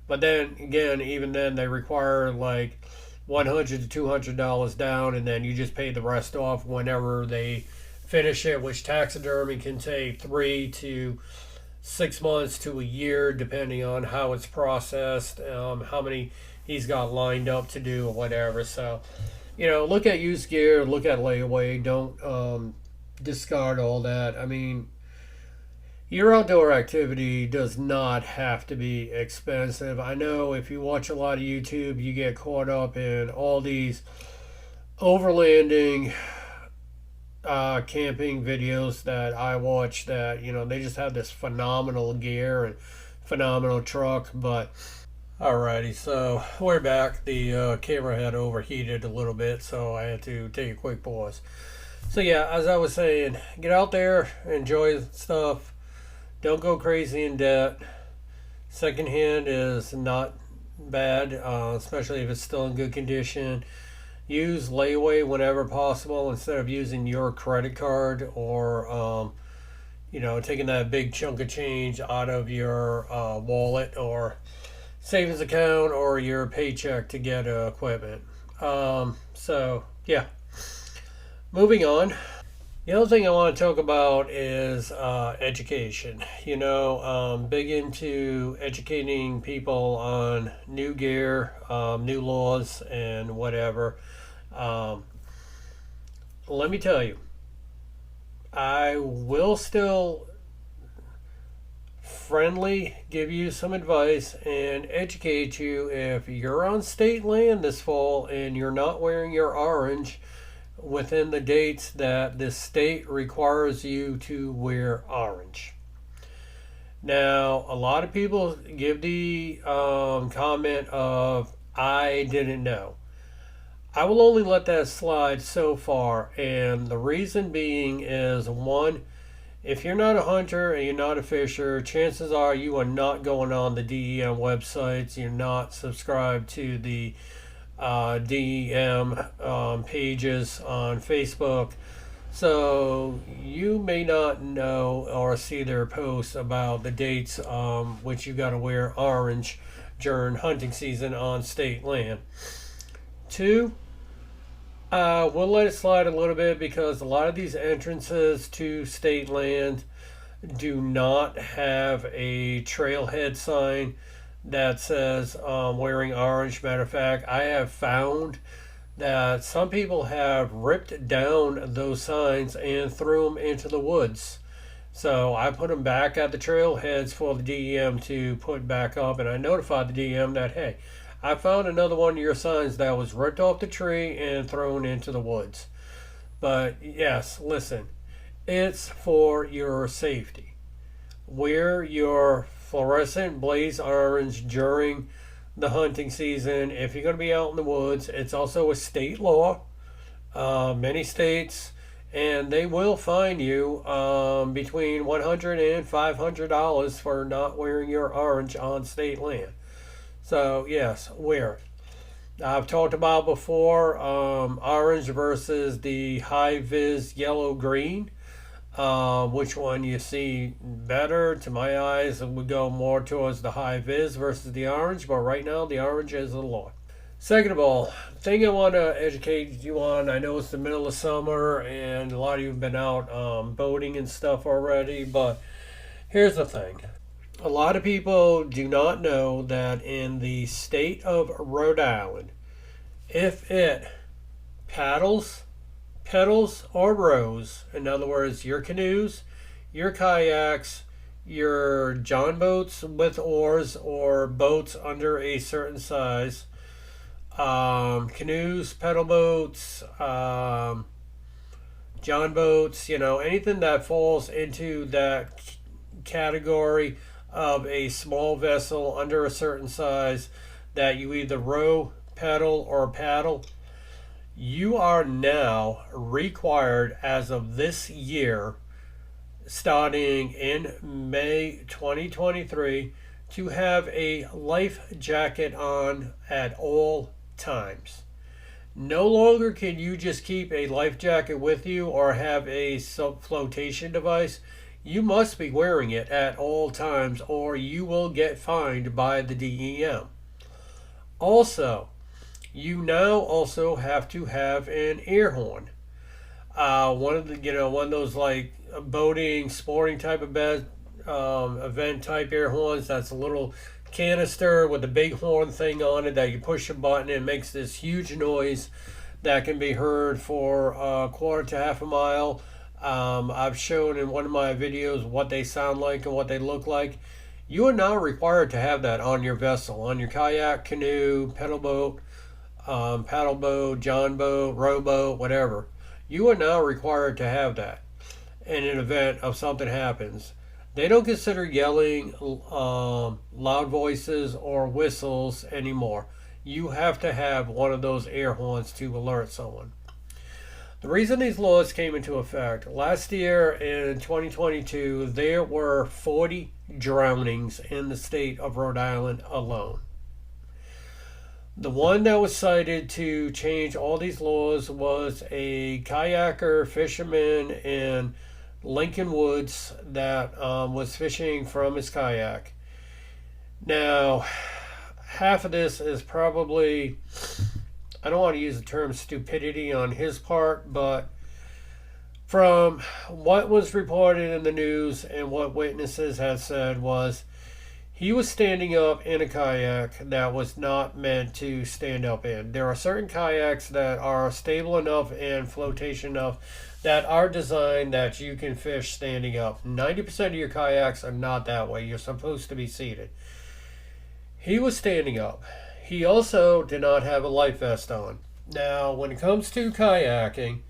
but then again, even then, they require like $100 to $200 down, and then you just pay the rest off whenever they finish it, which taxidermy can take 3 to 6 months to a year, depending on how it's processed, how many he's got lined up to do or whatever. So, look at used gear, look at layaway. Don't discard all that. I mean, your outdoor activity does not have to be expensive. I know if you watch a lot of YouTube, you get caught up in all these overlanding camping videos that I watch that, they just have this phenomenal gear and phenomenal truck. But alrighty, so we're back. The camera had overheated a little bit, so I had to take a quick pause. So yeah, as I was saying, get out there, enjoy stuff. Don't go crazy in debt. Secondhand is not bad, especially if it's still in good condition. Use layaway whenever possible instead of using your credit card or, taking that big chunk of change out of your wallet or savings account or your paycheck to get equipment. So, yeah. Moving on. The other thing I want to talk about is education. Big into educating people on new gear, new laws, and whatever. Let me tell you, I will still friendly give you some advice and educate you if you're on state land this fall and you're not wearing your orange within the dates that the state requires you to wear orange. Now, a lot of people give the comment of, I didn't know. I will only let that slide so far, and the reason being is, one, if you're not a hunter and you're not a fisher, chances are you are not going on the DEM websites, you're not subscribed to the DEM pages on Facebook, so you may not know or see their posts about the dates which you got to wear orange during hunting season on state land. Two, we'll let it slide a little bit because a lot of these entrances to state land do not have a trailhead sign that says wearing orange. Matter of fact, I have found that some people have ripped down those signs and threw them into the woods. So I put them back at the trailheads for the DEM to put back up, and I notified the DEM that, hey, I found another one of your signs that was ripped off the tree and thrown into the woods. But yes, listen, it's for your safety. Wear your fluorescent blaze orange during the hunting season if you're going to be out in the woods. It's also a state law. Many states and they will fine you between $100 and $500 for not wearing your orange on state land. So yes, wear it. I've talked about before orange versus the high vis yellow green. Which one you see better? To my eyes, it would go more towards the high vis versus the orange, but right now the orange is the law. Second of all, thing I want to educate you on, I know it's the middle of summer and a lot of you have been out boating and stuff already, but here's the thing. A lot of people do not know that in the state of Rhode Island, if it paddles, pedals, or rows, in other words, your canoes, your kayaks, your john boats with oars, or boats under a certain size, canoes, pedal boats, john boats, anything that falls into that category of a small vessel under a certain size that you either row, pedal, or paddle, you are now required as of this year, starting in May 2023, to have a life jacket on at all times. No longer can you just keep a life jacket with you or have a flotation device. You must be wearing it at all times or you will get fined by the DEM. Also, you now also have to have an air horn. One of those like boating, sporting type of event type air horns. That's a little canister with a big horn thing on it that you push a button and it makes this huge noise that can be heard for a quarter to half a mile. I've shown in one of my videos what they sound like and what they look like. You are now required to have that on your vessel, on your kayak, canoe, pedal boat, paddle boat, john boat, rowboat, whatever. You are now required to have that in an event of something happens. They don't consider yelling, loud voices, or whistles anymore. You have to have one of those air horns to alert someone. The reason these laws came into effect, last year in 2022, there were 40 drownings in the state of Rhode Island alone. The one that was cited to change all these laws was a kayaker, fisherman in Lincoln Woods that was fishing from his kayak. Now, half of this is probably, I don't want to use the term stupidity on his part, but from what was reported in the news and what witnesses had said was he was standing up in a kayak that was not meant to stand up in. There are certain kayaks that are stable enough and flotation enough that are designed that you can fish standing up. 90% of your kayaks are not that way. You're supposed to be seated. He was standing up. He also did not have a life vest on. Now, when it comes to kayaking,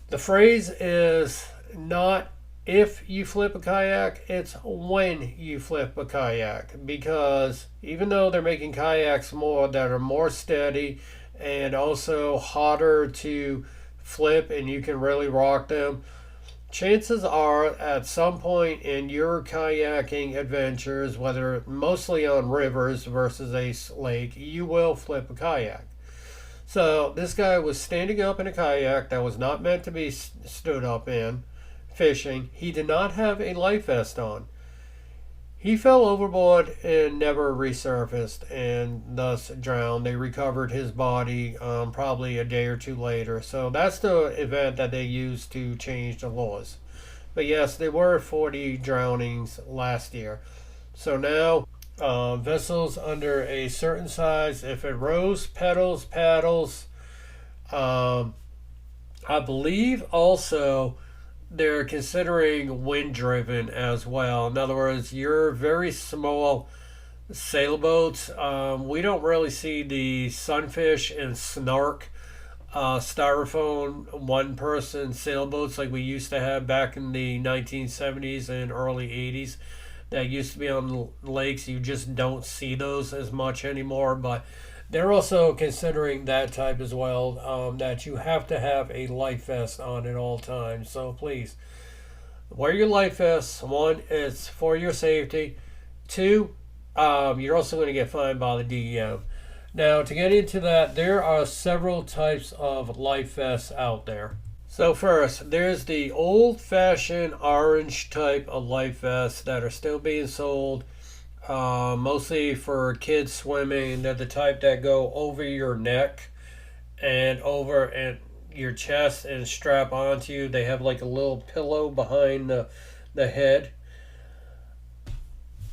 the phrase is not if you flip a kayak, it's when you flip a kayak. Because even though they're making kayaks that are more steady and also harder to flip and you can really rock them, chances are at some point in your kayaking adventures, whether mostly on rivers versus a lake, you will flip a kayak. So this guy was standing up in a kayak that was not meant to be stood up in, fishing. He did not have a life vest on. He fell overboard and never resurfaced and thus drowned. They recovered his body probably a day or two later. So that's the event that they used to change the laws. But yes, there were 40 drownings last year. So now vessels under a certain size, if it rows, pedals, paddles, I believe also they're considering wind driven as well. In other words, your very small sailboats. We don't really see the sunfish and snark styrofoam one person sailboats like we used to have back in the 1970s and early 80s that used to be on lakes. You just don't see those as much anymore, but They're also considering that type as well, that you have to have a life vest on at all times. So please wear your life vest. One, it's for your safety. Two, you're also going to get fined by the DEM. Now, to get into that, there are several types of life vests out there. So first, there's the old-fashioned orange type of life vests that are still being sold, mostly for kids swimming. They're the type that go over your neck and over and your chest and strap onto you. They have like a little pillow behind the head.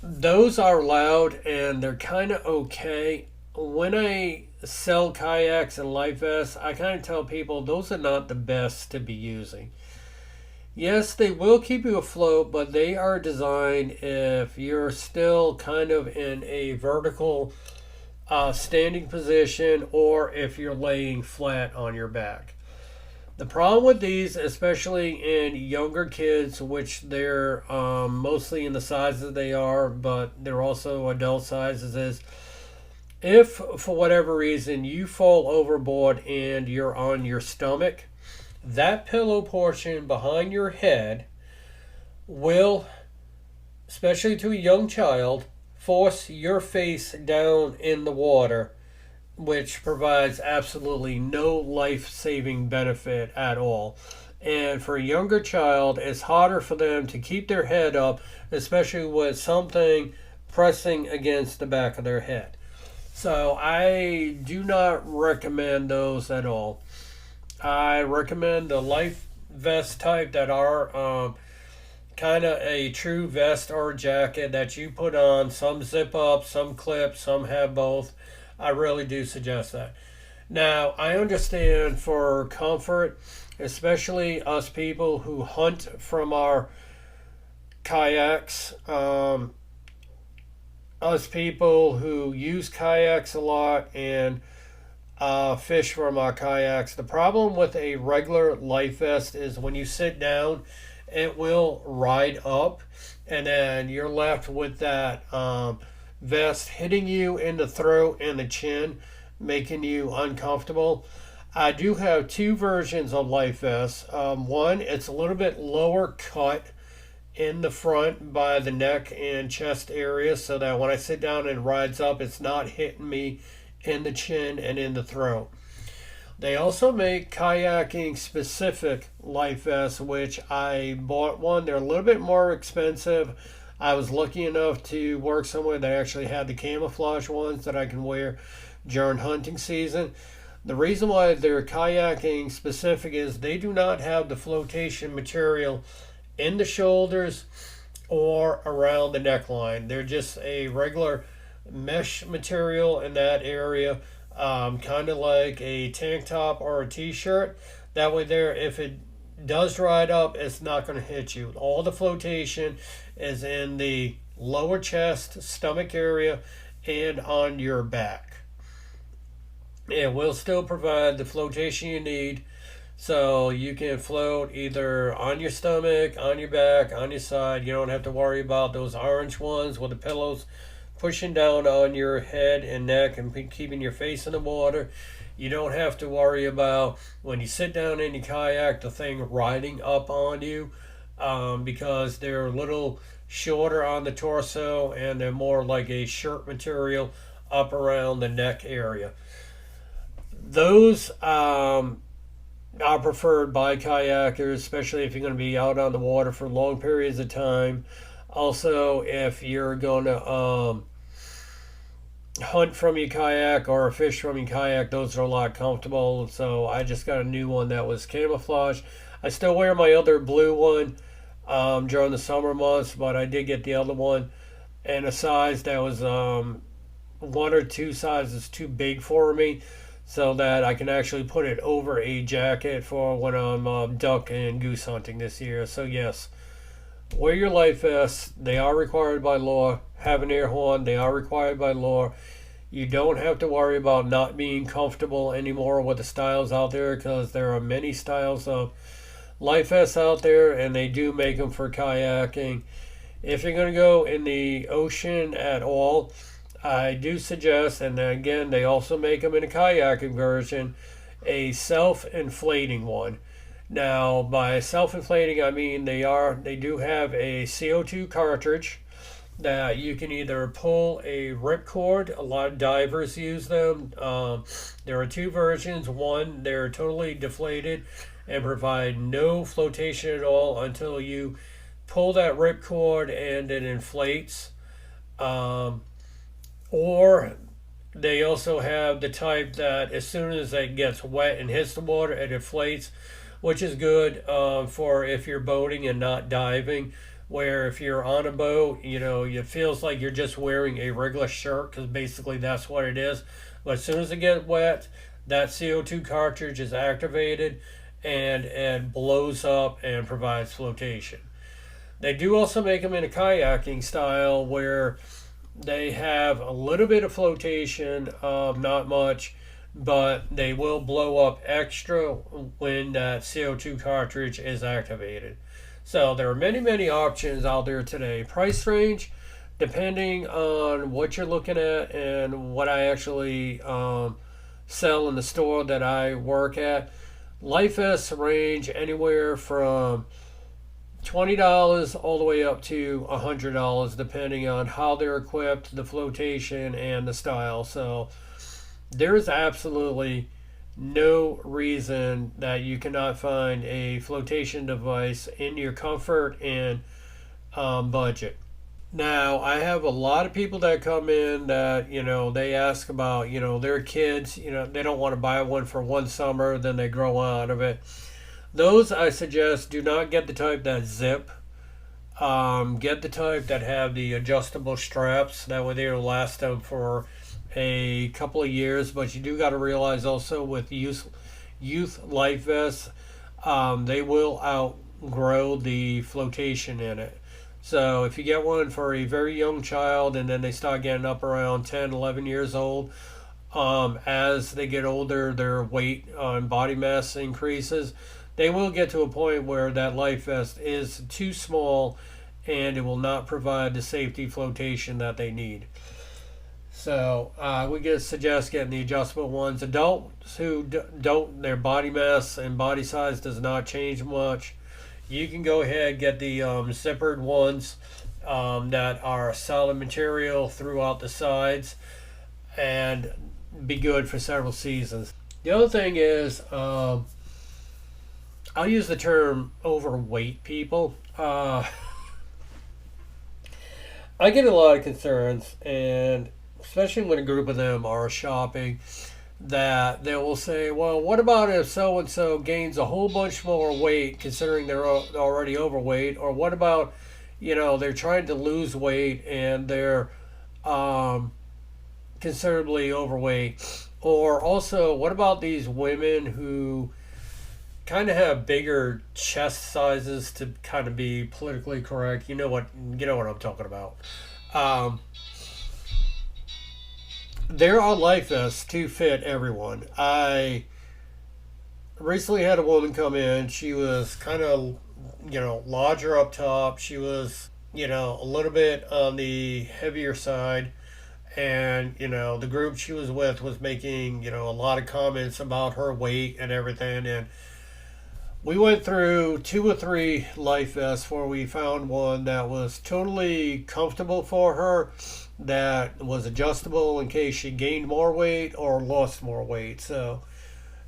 Those are loud and they're kind of okay. When I sell kayaks and life vests, I kind of tell people those are not the best to be using. Yes, they will keep you afloat, but they are designed if you're still kind of in a vertical standing position or if you're laying flat on your back. The problem with these, especially in younger kids, which they're mostly in the sizes they are, but they're also adult sizes, is if for whatever reason you fall overboard and you're on your stomach, that pillow portion behind your head will, especially to a young child, force your face down in the water, which provides absolutely no life-saving benefit at all. And for a younger child, it's harder for them to keep their head up, especially with something pressing against the back of their head. So I do not recommend those at all. I recommend the life vest type that are kind of a true vest or jacket that you put on. Some zip up, some clip, some have both. I really do suggest that. Now, I understand for comfort, especially us people who hunt from our kayaks, us people who use kayaks a lot and fish from our kayaks. The problem with a regular life vest is when you sit down, it will ride up, and then you're left with that vest hitting you in the throat and the chin, making you uncomfortable. I do have two versions of life vests. One, it's a little bit lower cut in the front by the neck and chest area so that when I sit down and it rides up, it's not hitting me in the chin and in the throat. They also make kayaking specific life vests, which I bought one. They're a little bit more expensive. I was lucky enough to work somewhere that actually had the camouflage ones that I can wear during hunting season. The reason why they're kayaking specific is they do not have the flotation material in the shoulders or around the neckline. They're just a regular mesh material in that area, kind of like a tank top or a t-shirt. That way there, if it does ride up, it's not going to hit you. All the flotation is in the lower chest, stomach area, and on your back. It will still provide the flotation you need, so you can float either on your stomach, on your back, on your side. You don't have to worry about those orange ones with the pillows pushing down on your head and neck and keeping your face in the water. You don't have to worry about when you sit down in your kayak, the thing riding up on you, because they're a little shorter on the torso and they're more like a shirt material up around the neck area. Those are preferred by kayakers, especially if you're going to be out on the water for long periods of time. Also, if you're going to hunt from your kayak or fish from your kayak, those are a lot comfortable. So I just got a new one that was camouflage. I still wear my other blue one during the summer months, but I did get the other one in a size that was one or two sizes too big for me, so that I can actually put it over a jacket for when I'm duck and goose hunting this year. So yes, wear your life vests. They are required by law. Have an air horn. They are required by law. You don't have to worry about not being comfortable anymore with the styles out there, because there are many styles of life vests out there, and they do make them for kayaking. If you're going to go in the ocean at all, I do suggest, and again, they also make them in a kayaking version, a self-inflating one. Now, by self-inflating, I mean they do have a CO2 cartridge that you can either pull a ripcord. A lot of divers use them. There are two versions. One, they're totally deflated and provide no flotation at all until you pull that ripcord and it inflates. Um, or they also have the type that as soon as it gets wet and hits the water, it inflates, which is good for if you're boating and not diving. Where if you're on a boat, it feels like you're just wearing a regular shirt because basically that's what it is. But as soon as it gets wet, that CO2 cartridge is activated and it blows up and provides flotation. They do also make them in a kayaking style where they have a little bit of flotation, not much, but they will blow up extra when that CO2 cartridge is activated. So there are many, many options out there today. Price range, depending on what you're looking at and what I actually sell in the store that I work at. Life vests range anywhere from $20 all the way up to $100 depending on how they're equipped, the flotation, and the style. So there's absolutely no reason that you cannot find a flotation device in your comfort and budget. Now, I have a lot of people that come in that, they ask about, their kids, they don't want to buy one for one summer, then they grow out of it. Those I suggest do not get the type that zip. Get the type that have the adjustable straps. That way they'll last them for a couple of years. But you do got to realize also with youth life vests, they will outgrow the flotation in it. So if you get one for a very young child and then they start getting up around 10, 11 years old, as they get older, their weight and body mass increases. They will get to a point where that life vest is too small and it will not provide the safety flotation that they need. So we suggest getting the adjustable ones. Adults who don't, their body mass and body size does not change much. You can go ahead and get the zippered ones that are solid material throughout the sides and be good for several seasons. The other thing is, I'll use the term overweight people. I get a lot of concerns, and especially when a group of them are shopping, that they will say, well, what about if so and so gains a whole bunch more weight considering they're already overweight? Or what about, they're trying to lose weight and they're considerably overweight? Or also, what about these women who kind of have bigger chest sizes to kind of be politically correct? You know what I'm talking about. There are life vests to fit everyone. I recently had a woman come in. She was kind of, larger up top. She was, a little bit on the heavier side. And, the group she was with was making, a lot of comments about her weight and everything. And we went through 2 or 3 life vests where we found one that was totally comfortable for her, that was adjustable in case she gained more weight or lost more weight. So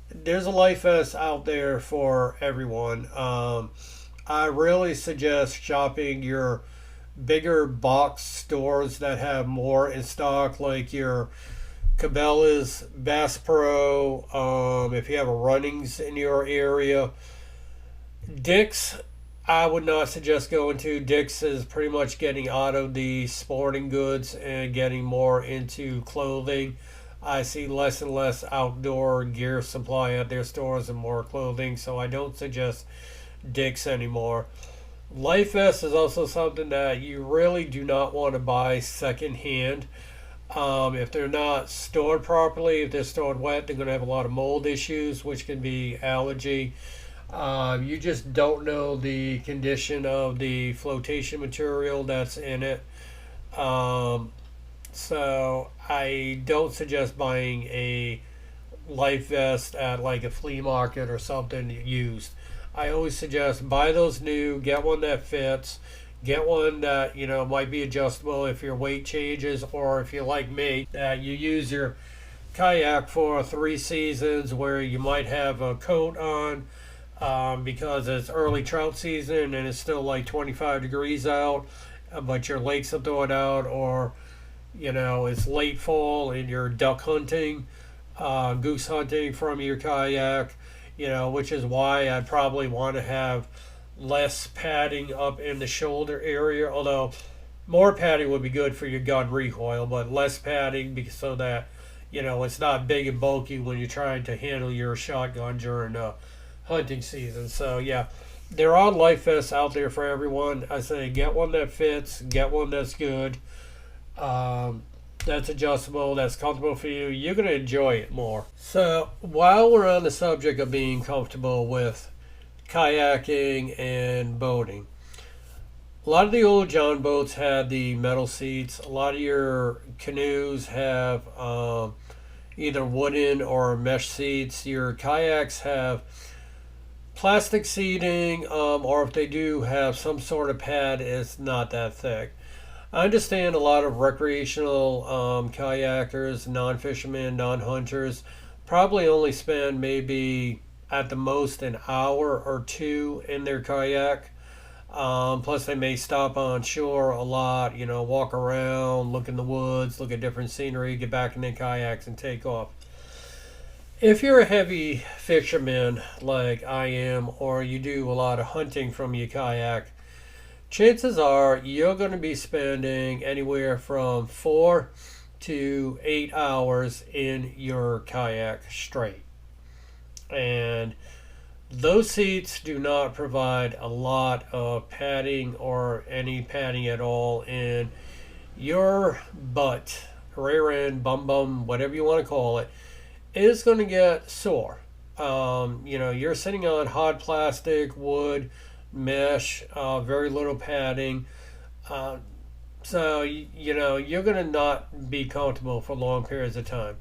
there's a life vest out there for everyone. I really suggest shopping your bigger box stores that have more in stock, like your Cabela's, Bass Pro, if you have a Runnings in your area. Dick's, I would not suggest going to. Dick's is pretty much getting out of the sporting goods and getting more into clothing. I see less and less outdoor gear supply at their stores and more clothing, so I don't suggest Dick's anymore. Life vest is also something that you really do not want to buy secondhand. If they're not stored properly, if they're stored wet, they're going to have a lot of mold issues, which can be allergy. You just don't know the condition of the flotation material that's in it. So I don't suggest buying a life vest at like a flea market or something used. I always suggest buy those new, get one that fits, get one that might be adjustable if your weight changes, or if you're like me, that you use your kayak for 3 seasons where you might have a coat on because it's early trout season and it's still like 25 degrees out, but your lakes are thawed out, or it's late fall and you're duck hunting, goose hunting from your kayak, which is why I'd probably want to have less padding up in the shoulder area. Although more padding would be good for your gun recoil, but less padding because so that it's not big and bulky when you're trying to handle your shotgun during hunting season. So yeah, there are life vests out there for everyone. I say get one that fits, get one that's good. That's adjustable, that's comfortable for you. You're going to enjoy it more. So, while we're on the subject of being comfortable with kayaking and boating, a lot of the old John boats had the metal seats. A lot of your canoes have either wooden or mesh seats. Your kayaks have plastic seating, or if they do have some sort of pad, it's not that thick. I understand a lot of recreational kayakers, non-fishermen, non-hunters, probably only spend maybe at the most an hour or two in their kayak. Plus, they may stop on shore a lot, walk around, look in the woods, look at different scenery, get back in their kayaks, and take off. If you're a heavy fisherman like I am, or you do a lot of hunting from your kayak, chances are you're going to be spending anywhere from 4 to 8 hours in your kayak straight. And those seats do not provide a lot of padding or any padding at all in your butt, rear end, bum, whatever you want to call it, is going to get sore. You're sitting on hard plastic, wood, mesh, very little padding. So you're going to not be comfortable for long periods of time.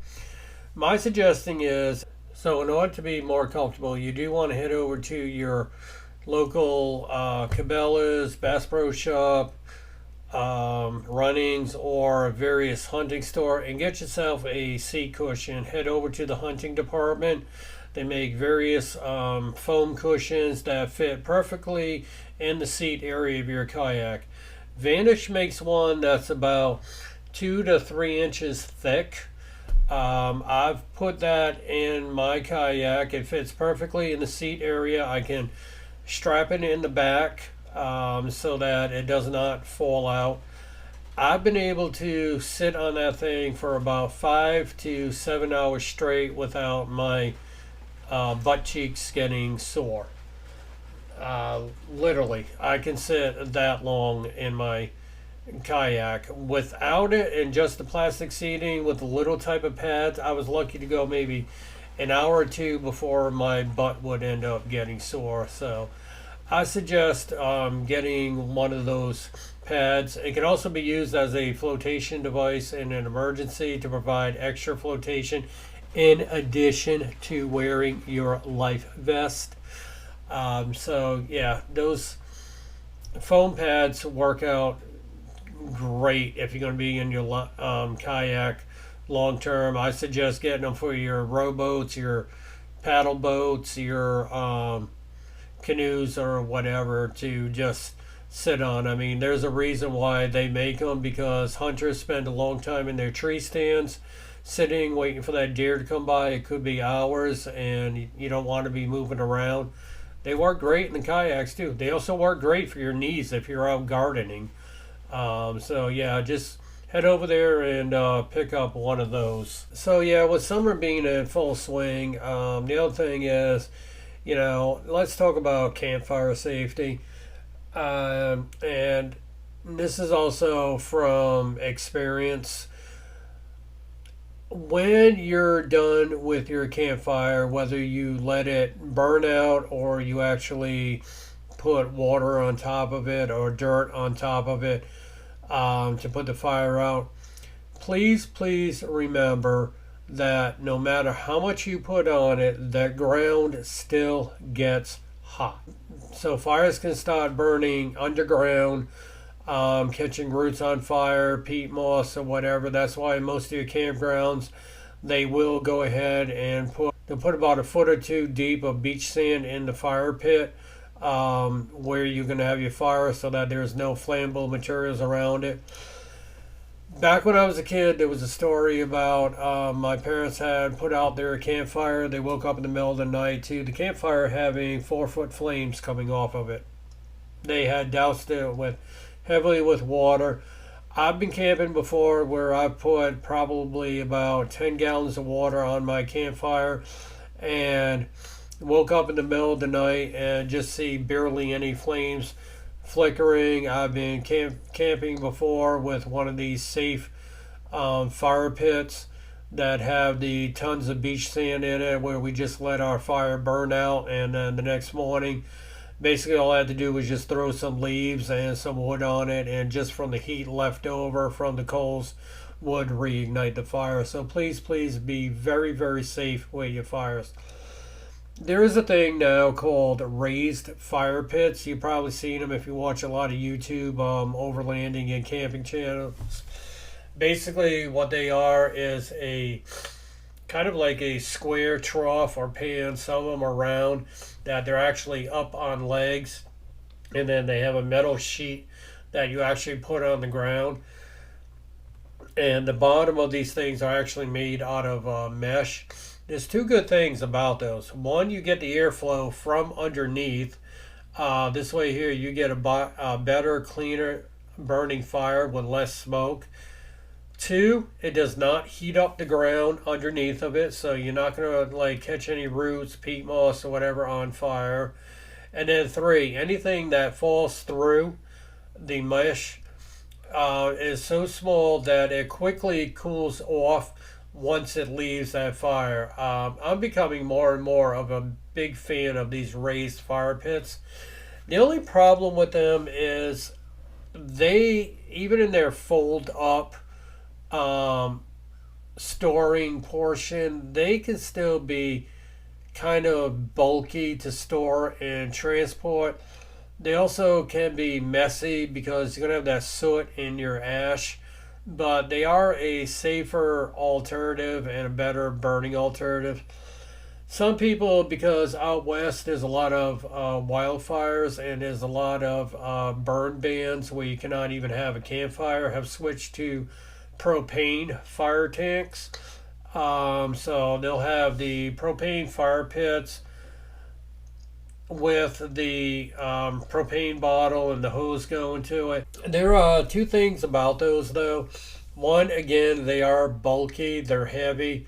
My suggesting is, so in order to be more comfortable, you do want to head over to your local Cabela's, Bass Pro Shop, Runnings, or various hunting store and get yourself a seat cushion. Head over to the hunting department. They make various foam cushions that fit perfectly in the seat area of your kayak. Vanish makes one that's about 2 to 3 inches thick. I've put that in my kayak. It fits perfectly in the seat area. I can strap it in the back so that it does not fall out. I've been able to sit on that thing for about 5 to 7 hours straight without my butt cheeks getting sore. Literally, I can sit that long in my kayak. Without it and just the plastic seating with a little type of pads, I was lucky to go maybe an hour or two before my butt would end up getting sore. So I suggest getting one of those pads. It can also be used as a flotation device in an emergency to provide extra flotation in addition to wearing your life vest. So yeah, those foam pads work out great if you're going to be in your kayak long term. I suggest getting them for your rowboats, your paddle boats, your canoes, or whatever to just sit on. I mean, there's a reason why they make them, because hunters spend a long time in their tree stands sitting waiting for that deer to come by. It could be hours, and you don't want to be moving around. They work great in the kayaks too. They also work great for your knees if you're out gardening. So yeah, just head over there and pick up one of those. So yeah, with summer being in full swing, the other thing is, let's talk about campfire safety. And this is also from experience. When you're done with your campfire, whether you let it burn out or you actually put water on top of it or dirt on top of it to put the fire out, please remember that no matter how much you put on it, the ground still gets hot. So fires can start burning underground, catching roots on fire, peat moss, or whatever. That's why most of your campgrounds, they will go ahead and they'll put about a foot or two deep of beach sand in the fire pit, where you're going to have your fire, so that there's no flammable materials around it. Back when I was a kid, there was a story about my parents had put out their campfire. They woke up in the middle of the night to the campfire having 4-foot flames coming off of it. They had doused it heavily with water. I've been camping before where I've put probably about 10 gallons of water on my campfire and woke up in the middle of the night and just see barely any flames flickering. I've been camping before with one of these safe fire pits that have the tons of beach sand in it, where we just let our fire burn out, and then the next morning basically all I had to do was just throw some leaves and some wood on it, and just from the heat left over from the coals would reignite the fire. So please be very safe with your fires. There is a thing now called raised fire pits. You've probably seen them if you watch a lot of YouTube overlanding and camping channels. Basically what they are is a kind of like a square trough or pan. Some of them are round, that they're actually up on legs, and then they have a metal sheet that you actually put on the ground. And the bottom of these things are actually made out of mesh. There's two good things about those. One, you get the airflow from underneath. This way here, you get a better, cleaner burning fire with less smoke. Two, it does not heat up the ground underneath of it, so you're not going to like catch any roots, peat moss, or whatever on fire. And then three, anything that falls through the mesh is so small that it quickly cools off once it leaves that fire. I'm becoming more and more of a big fan of these raised fire pits. The only problem with them is they, even in their fold up storing portion, they can still be kind of bulky to store and transport. They also can be messy because you're going to have that soot in your ash, but they are a safer alternative and a better burning alternative. Some people, because out west there's a lot of wildfires and there's a lot of burn bans where you cannot even have a campfire, have switched to propane fire tanks. So they'll have the propane fire pits with the propane bottle and the hose going to it. There are two things about those though. One, again, they are bulky, they're heavy.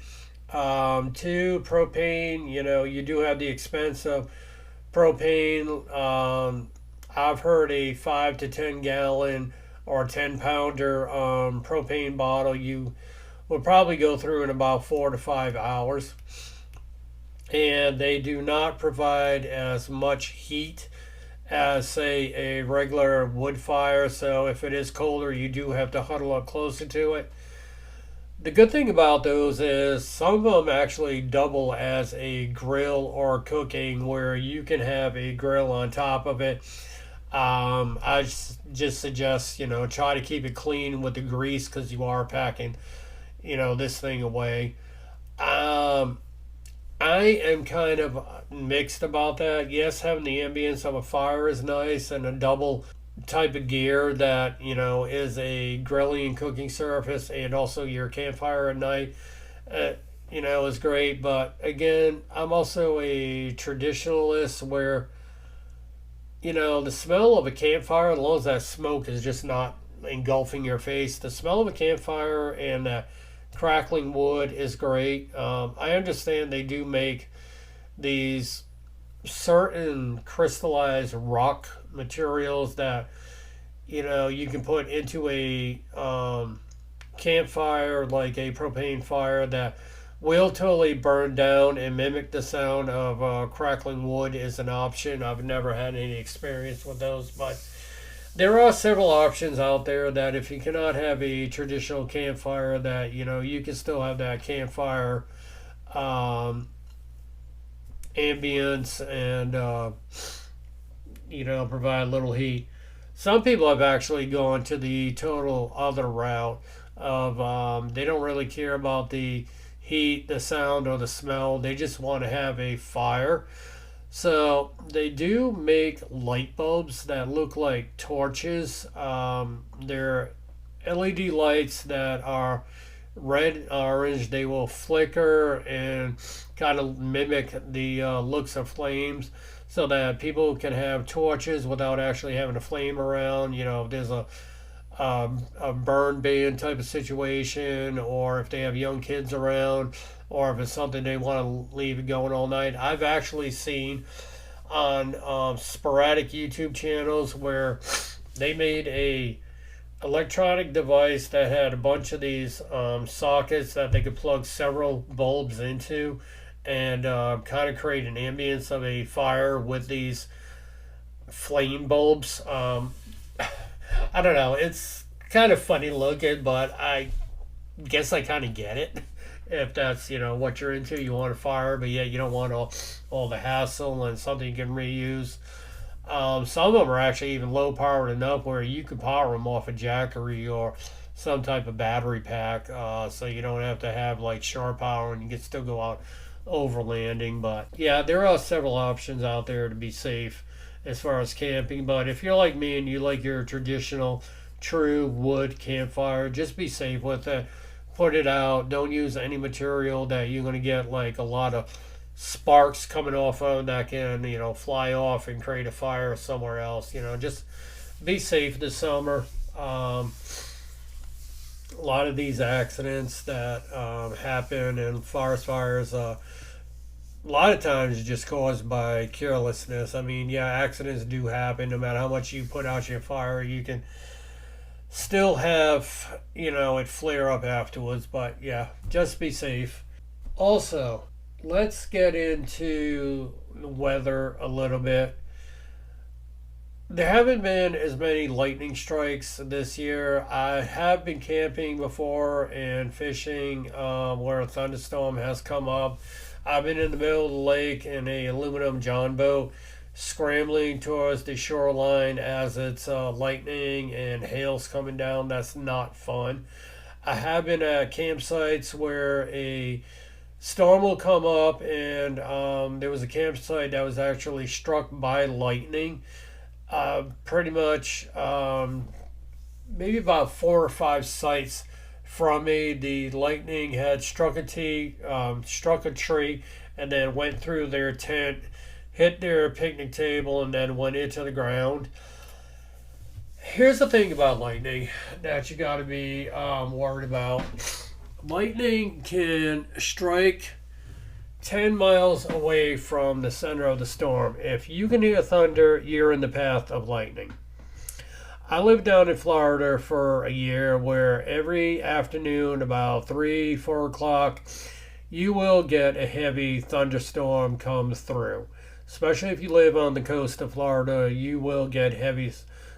Two, propane, you do have the expense of propane. I've heard a 5 to 10 gallon or 10-pounder propane bottle you will probably go through in about 4 to 5 hours. And they do not provide as much heat as, say, a regular wood fire. So if it is colder, you do have to huddle up closer to it. The good thing about those is some of them actually double as a grill or cooking, where you can have a grill on top of it. I just suggest, try to keep it clean with the grease, because you are packing, this thing away. I am kind of mixed about that. Yes, having the ambience of a fire is nice, and a double type of gear that, is a grilling and cooking surface, and also your campfire at night, is great. But again, I'm also a traditionalist where, the smell of a campfire, as long as that smoke is just not engulfing your face, the smell of a campfire and that crackling wood is great. I understand they do make these certain crystallized rock materials that you can put into a campfire, like a propane fire, that will totally burn down and mimic the sound of crackling wood is an option. I've never had any experience with those, but There are several options out there that if you cannot have a traditional campfire, that you can still have that campfire um, ambience and provide a little heat. Some people have actually gone to the total other route of they don't really care about the heat, the sound, or the smell. They just want to have a fire. So they do make light bulbs that look like torches. They're LED lights that are red, orange. They will flicker and kind of mimic the looks of flames, so that people can have torches without actually having a flame around. If there's a burn ban type of situation, or if they have young kids around, or if it's something they want to leave it going all night. I've actually seen on sporadic YouTube channels where they made a electronic device that had a bunch of these sockets that they could plug several bulbs into, and kind of create an ambience of a fire with these flame bulbs. I don't know. It's kind of funny looking, but I guess I kind of get it. If that's what you're into, you want a fire, but yet you don't want all the hassle and something you can reuse. Some of them are actually even low powered enough where you can power them off a Jackery or some type of battery pack, so you don't have to have like sharp power and you can still go out overlanding. But yeah, there are several options out there to be safe as far as camping. But if you're like me and you like your traditional true wood campfire, just be safe with it. Put it out. Don't use any material that you're going to get like a lot of sparks coming off of that can fly off and create a fire somewhere else. Just be safe this summer. A lot of these accidents that happen in forest fires, a lot of times just caused by carelessness. I mean, yeah, accidents do happen. No matter how much you put out your fire, you can still have it flare up afterwards. But yeah, just be safe. Also, let's get into the weather a little bit. There haven't been as many lightning strikes this year. I have been camping before and fishing where a thunderstorm has come up. I've been in the middle of the lake in a aluminum john boat, scrambling towards the shoreline as it's lightning and hail's coming down. That's not fun. I have been at campsites where a storm will come up, and there was a campsite that was actually struck by lightning. Pretty much, maybe about 4 or 5 sites from me, the lightning had struck a tree, and then went through their tent, hit their picnic table, and then went into the ground. Here's the thing about lightning that you got to be worried about. Lightning can strike 10 miles away from the center of the storm. If you can hear thunder, you're in the path of lightning. I lived down in Florida for a year where every afternoon about 3, 4 o'clock, you will get a heavy thunderstorm come through. Especially if you live on the coast of Florida, you will get heavy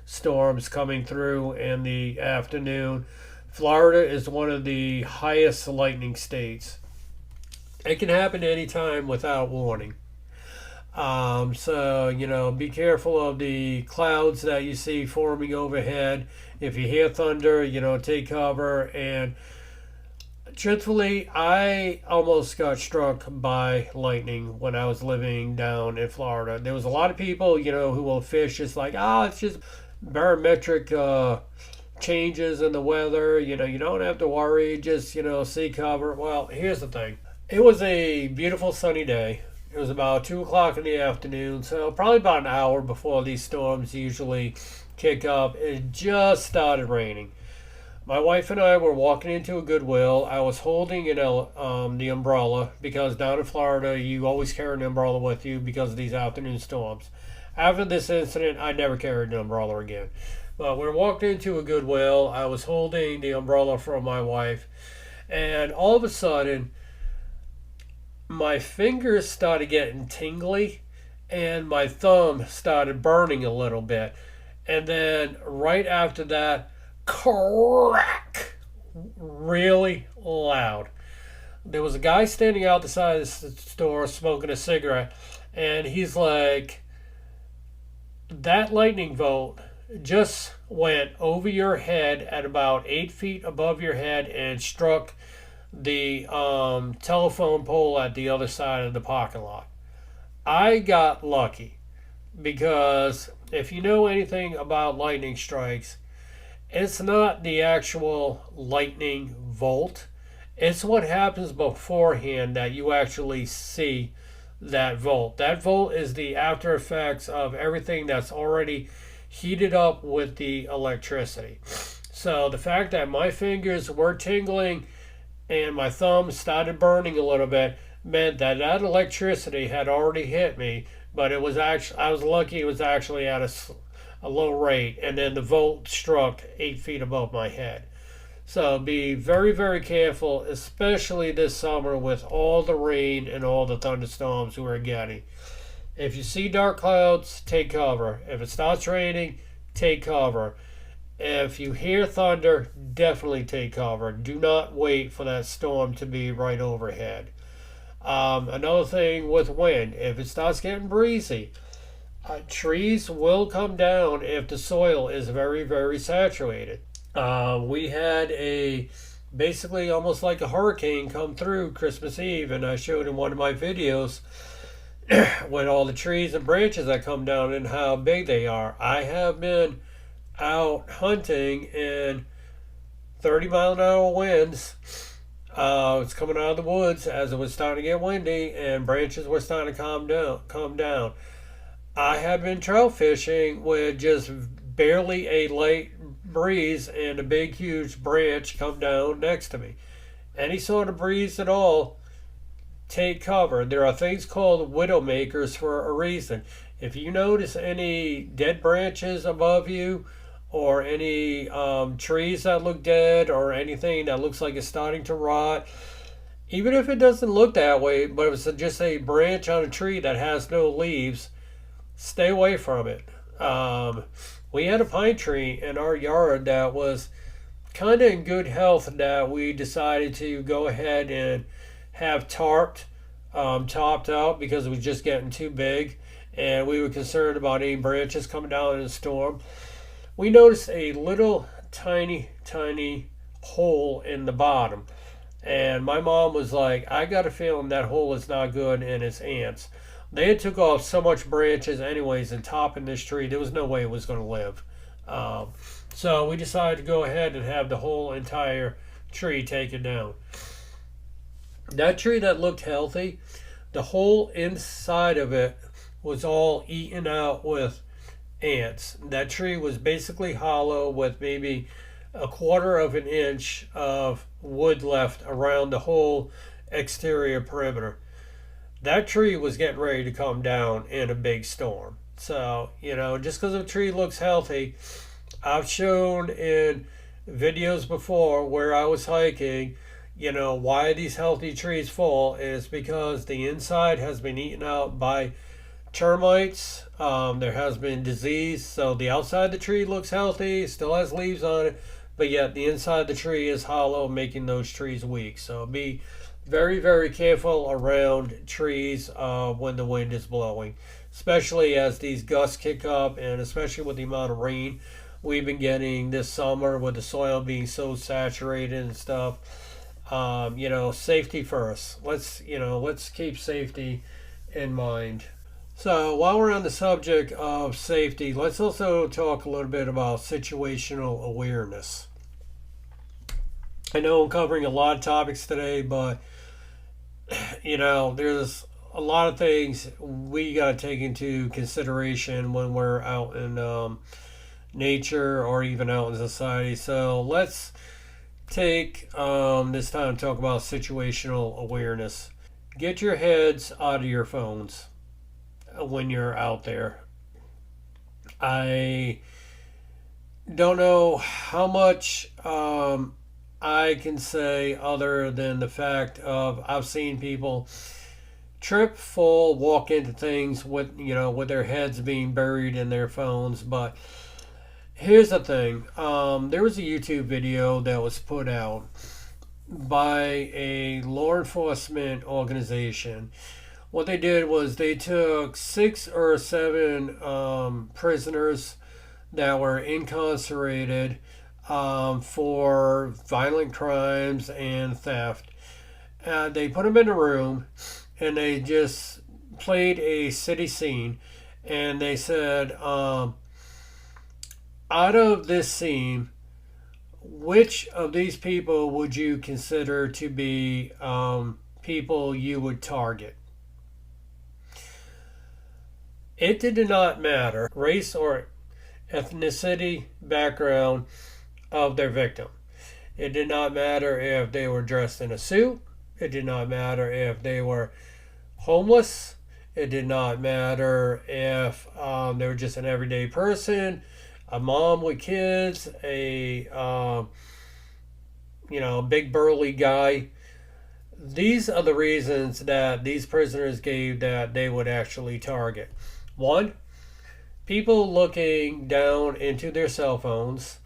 storms coming through in the afternoon. Florida is one of the highest lightning states. It can happen anytime without warning. So, be careful of the clouds that you see forming overhead. If you hear thunder, take cover. And truthfully, I almost got struck by lightning when I was living down in Florida. There was a lot of people, who will fish just like, it's just barometric changes in the weather. You don't have to worry. Just, see cover. Well, here's the thing. It was a beautiful sunny day. It was about 2 o'clock in the afternoon, so probably about an hour before these storms usually kick up. It just started raining. My wife and I were walking into a Goodwill. I was holding the umbrella because down in Florida you always carry an umbrella with you because of these afternoon storms. After this incident, I never carried an umbrella again. But we walked into a Goodwill. I was holding the umbrella for my wife, and all of a sudden, my fingers started getting tingly and my thumb started burning a little bit. And then right after that, crack, really loud. There was a guy standing out the side of the store smoking a cigarette, and he's like, that lightning bolt just went over your head at about 8 feet above your head and struck the telephone pole at the other side of the parking lot. I got lucky because if you know anything about lightning strikes, it's not the actual lightning bolt. It's what happens beforehand that you actually see that volt. That volt is the after effects of everything that's already heated up with the electricity. So the fact that my fingers were tingling and my thumbs started burning a little bit meant that that electricity had already hit me, but it was actually, I was lucky it was actually at a low rate, and then the volt struck 8 feet above my head. So be very, very careful, especially this summer with all the rain and all the thunderstorms we're getting. If you see dark clouds, take cover. If it starts raining, take cover. If you hear thunder, definitely take cover. Do not wait for that storm to be right overhead. Another thing with wind, if it starts getting breezy, trees will come down if the soil is very, very saturated. We had a basically almost like a hurricane come through Christmas Eve, and I showed in one of my videos when all the trees and branches that come down and how big they are. I have been out hunting in 30-mile-an-hour winds. It's coming out of the woods as it was starting to get windy, and branches were starting to calm down. I have been trout fishing with just barely a light breeze and a big huge branch come down next to me. Any sort of breeze at all, take cover. There are things called widowmakers for a reason. If you notice any dead branches above you, or any trees that look dead, or anything that looks like it's starting to rot, even if it doesn't look that way, but if it's just a branch on a tree that has no leaves, stay away from it. We had a pine tree in our yard that was kind of in good health that we decided to go ahead and have topped out because it was just getting too big, and we were concerned about any branches coming down in a storm. We noticed a little tiny hole in the bottom, and my mom was like, I got a feeling that hole is not good and it's ants. They had took off so much branches anyways and topping this tree, there was no way it was going to live. So we decided to go ahead and have the whole entire tree taken down. That tree that looked healthy, the whole inside of it was all eaten out with ants. That tree was basically hollow with maybe a quarter of an inch of wood left around the whole exterior perimeter. That tree was getting ready to come down in a big storm. So, just because a tree looks healthy, I've shown in videos before where I was hiking, why these healthy trees fall is because the inside has been eaten out by termites. There has been disease, so the outside of the tree looks healthy, still has leaves on it, but yet the inside of the tree is hollow, making those trees weak. So be very, very careful around trees when the wind is blowing, especially as these gusts kick up, and especially with the amount of rain we've been getting this summer with the soil being so saturated and stuff. Safety first. Let's keep safety in mind. So while we're on the subject of safety, let's also talk a little bit about situational awareness. I know I'm covering a lot of topics today, but there's a lot of things we got to take into consideration when we're out in nature or even out in society. So let's take this time to talk about situational awareness. Get your heads out of your phones when you're out there. I don't know how much I can say other than the fact of I've seen people trip, fall, walk into things with their heads being buried in their phones. But Here's the thing. There was a YouTube video that was put out by a law enforcement organization. What they did was they took 6 or 7 prisoners that were incarcerated for violent crimes and theft. They put them in a room and they just played a city scene. And they said, out of this scene, which of these people would you consider to be people you would target? It did not matter race or ethnicity, background of their victim. It did not matter if they were dressed in a suit. It did not matter if they were homeless. It did not matter if they were just an everyday person, a mom with kids, a big burly guy. These are the reasons that these prisoners gave that they would actually target. One, people looking down into their cell phones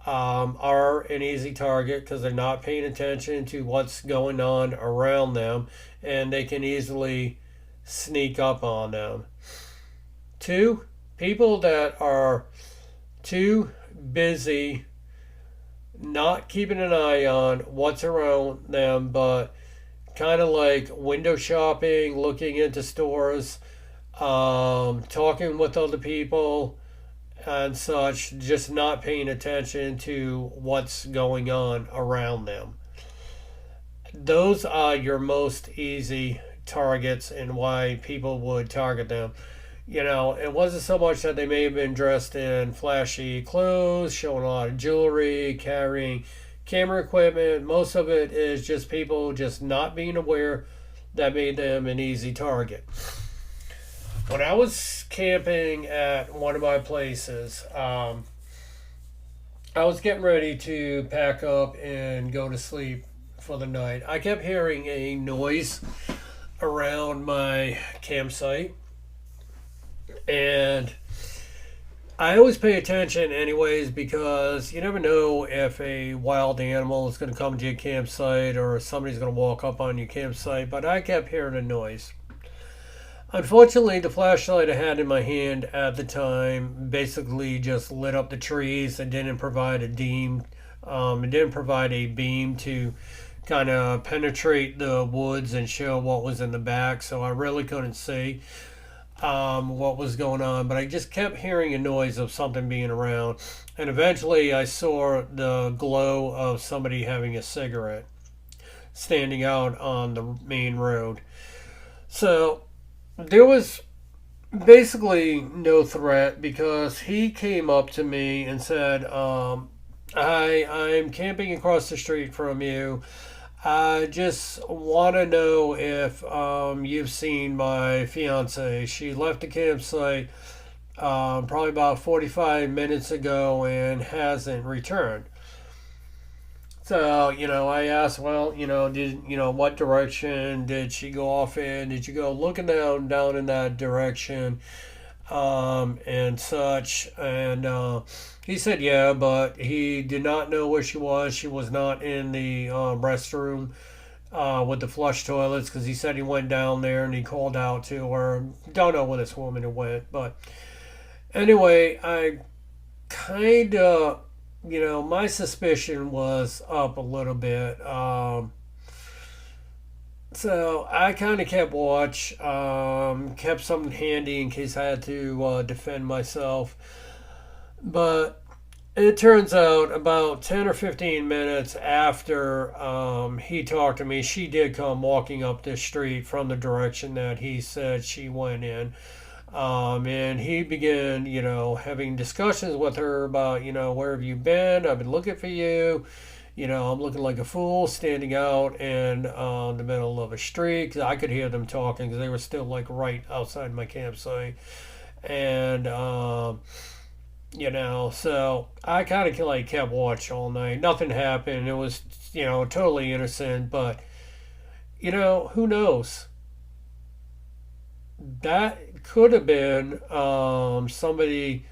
are an easy target because they're not paying attention to what's going on around them and they can easily sneak up on them. Two, people that are too busy not keeping an eye on what's around them, but kind of like window shopping, looking into stores, talking with other people and such, just not paying attention to what's going on around them. Those are your most easy targets and why people would target them. It wasn't so much that they may have been dressed in flashy clothes, showing a lot of jewelry, carrying camera equipment. Most of it is just people just not being aware that made them an easy target. When I was camping at one of my places, I was getting ready to pack up and go to sleep for the night. I kept hearing a noise around my campsite, and I always pay attention anyways because you never know if a wild animal is going to come to your campsite or somebody's going to walk up on your campsite, but I kept hearing a noise. Unfortunately, the flashlight I had in my hand at the time basically just lit up the trees and didn't provide a beam. It didn't provide a beam to kind of penetrate the woods and show what was in the back, so I really couldn't see what was going on. But I just kept hearing a noise of something being around, and eventually I saw the glow of somebody having a cigarette standing out on the main road. So there was basically no threat because he came up to me and said, "Hi, I'm camping across the street from you. I just want to know if you've seen my fiance. She left the campsite probably about 45 minutes ago and hasn't returned." So, I asked, well, what direction did she go off in? Did you go looking down in that direction, and such? And he said, yeah, but he did not know where she was. She was not in the restroom with the flush toilets because he said he went down there and he called out to her. Don't know where this woman went, but anyway, I kind of my suspicion was up a little bit. So I kind of kept watch, kept something handy in case I had to defend myself. But it turns out about 10 or 15 minutes after he talked to me, she did come walking up the street from the direction that he said she went in. And he began, having discussions with her about, where have you been? I've been looking for you. I'm looking like a fool standing out in the middle of a street. 'Cause I could hear them talking because they were still like right outside my campsite. And, so I kind of like kept watch all night. Nothing happened. It was, totally innocent. But, who knows? That could have been somebody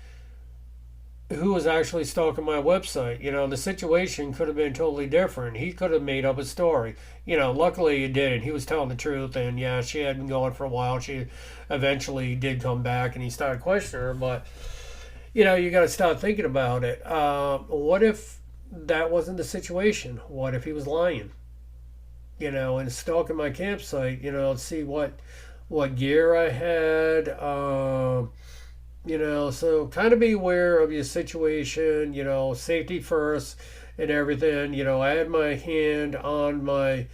who was actually stalking my website. The situation could have been totally different. He could have made up a story. Luckily he didn't. He was telling the truth, and yeah, she had been going for a while. She eventually did come back, and he started questioning her. But you got to start thinking about it. What if that wasn't the situation? What if he was lying? And stalking my campsite. See what gear I had. So kind of be aware of your situation, safety first and everything. I had my hand on my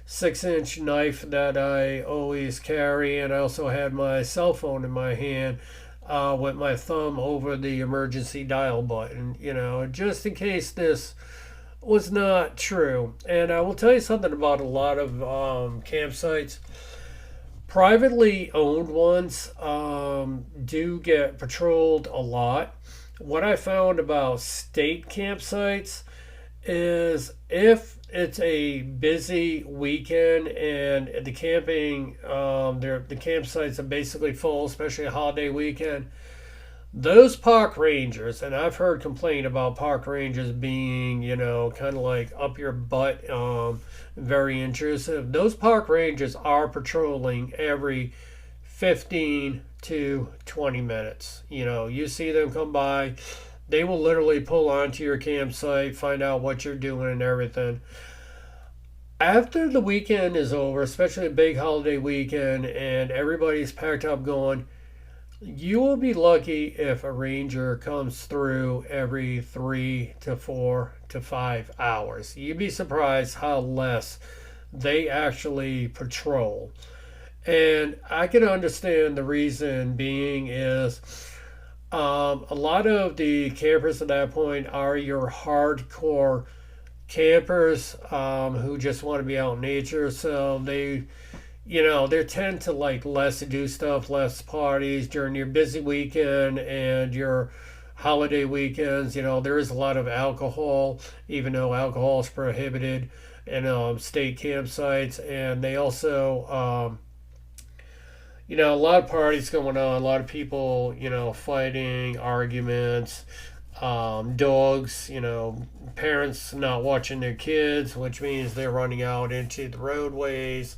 6-inch knife that I always carry, and I also had my cell phone in my hand with my thumb over the emergency dial button, just in case this was not true. And I will tell you something about a lot of campsites. Privately owned ones do get patrolled a lot. What I found about state campsites is if it's a busy weekend and the the campsites are basically full, especially a holiday weekend, those park rangers, and I've heard complaint about park rangers being, kind of like up your butt, very intrusive. Those park rangers are patrolling every 15 to 20 minutes. You see them come by, they will literally pull onto your campsite, find out what you're doing and everything. After the weekend is over, especially a big holiday weekend, and everybody's packed up going, you will be lucky if a ranger comes through every 3 to 4 to 5 hours. You'd be surprised how less they actually patrol. And I can understand the reason being is a lot of the campers at that point are your hardcore campers who just want to be out in nature. So they tend to like less to do stuff, less parties during your busy weekend and your holiday weekends. There is a lot of alcohol, even though alcohol is prohibited in state campsites. And they also, a lot of parties going on, a lot of people, fighting, arguments, dogs, parents not watching their kids, which means they're running out into the roadways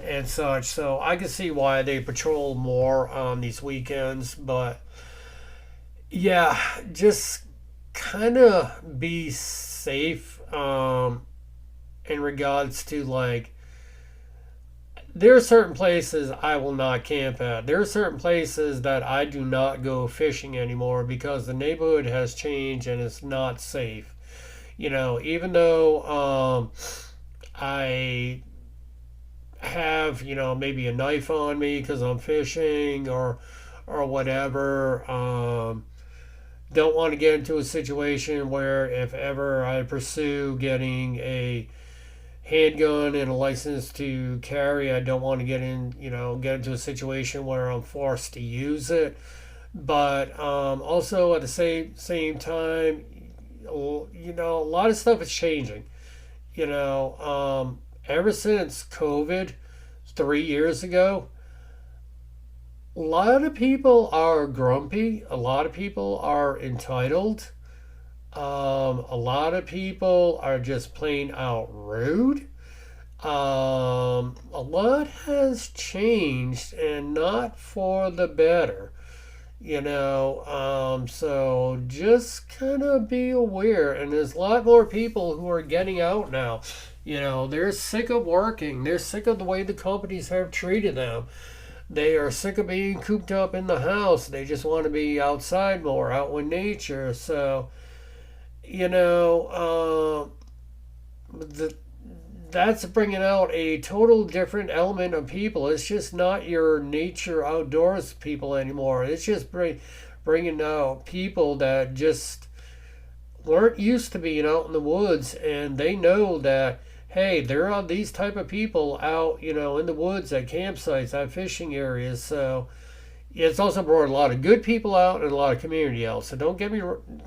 and such. So I can see why they patrol more on these weekends. But yeah, just kind of be safe in regards to like, there are certain places I will not camp at. There are certain places that I do not go fishing anymore because the neighborhood has changed and it's not safe. Even though I have maybe a knife on me because I'm fishing or whatever. Don't want to get into a situation where if ever I pursue getting a handgun and a license to carry, I don't want to get into a situation where I'm forced to use it. But also at the same time, a lot of stuff is changing. Ever since COVID 3 years ago, a lot of people are grumpy. A lot of people are entitled. A lot of people are just plain out rude. A lot has changed and not for the better. So just kind of be aware. And there's a lot more people who are getting out now. They're sick of working. They're sick of the way the companies have treated them. They are sick of being cooped up in the house. They just want to be outside more, out in nature. So, that's bringing out a total different element of people. It's just not your nature outdoors people anymore. It's just bringing out people that just weren't used to being out in the woods, and they know that, hey, there are these type of people out, in the woods at campsites, at fishing areas. So it's also brought a lot of good people out and a lot of community out. So don't get me,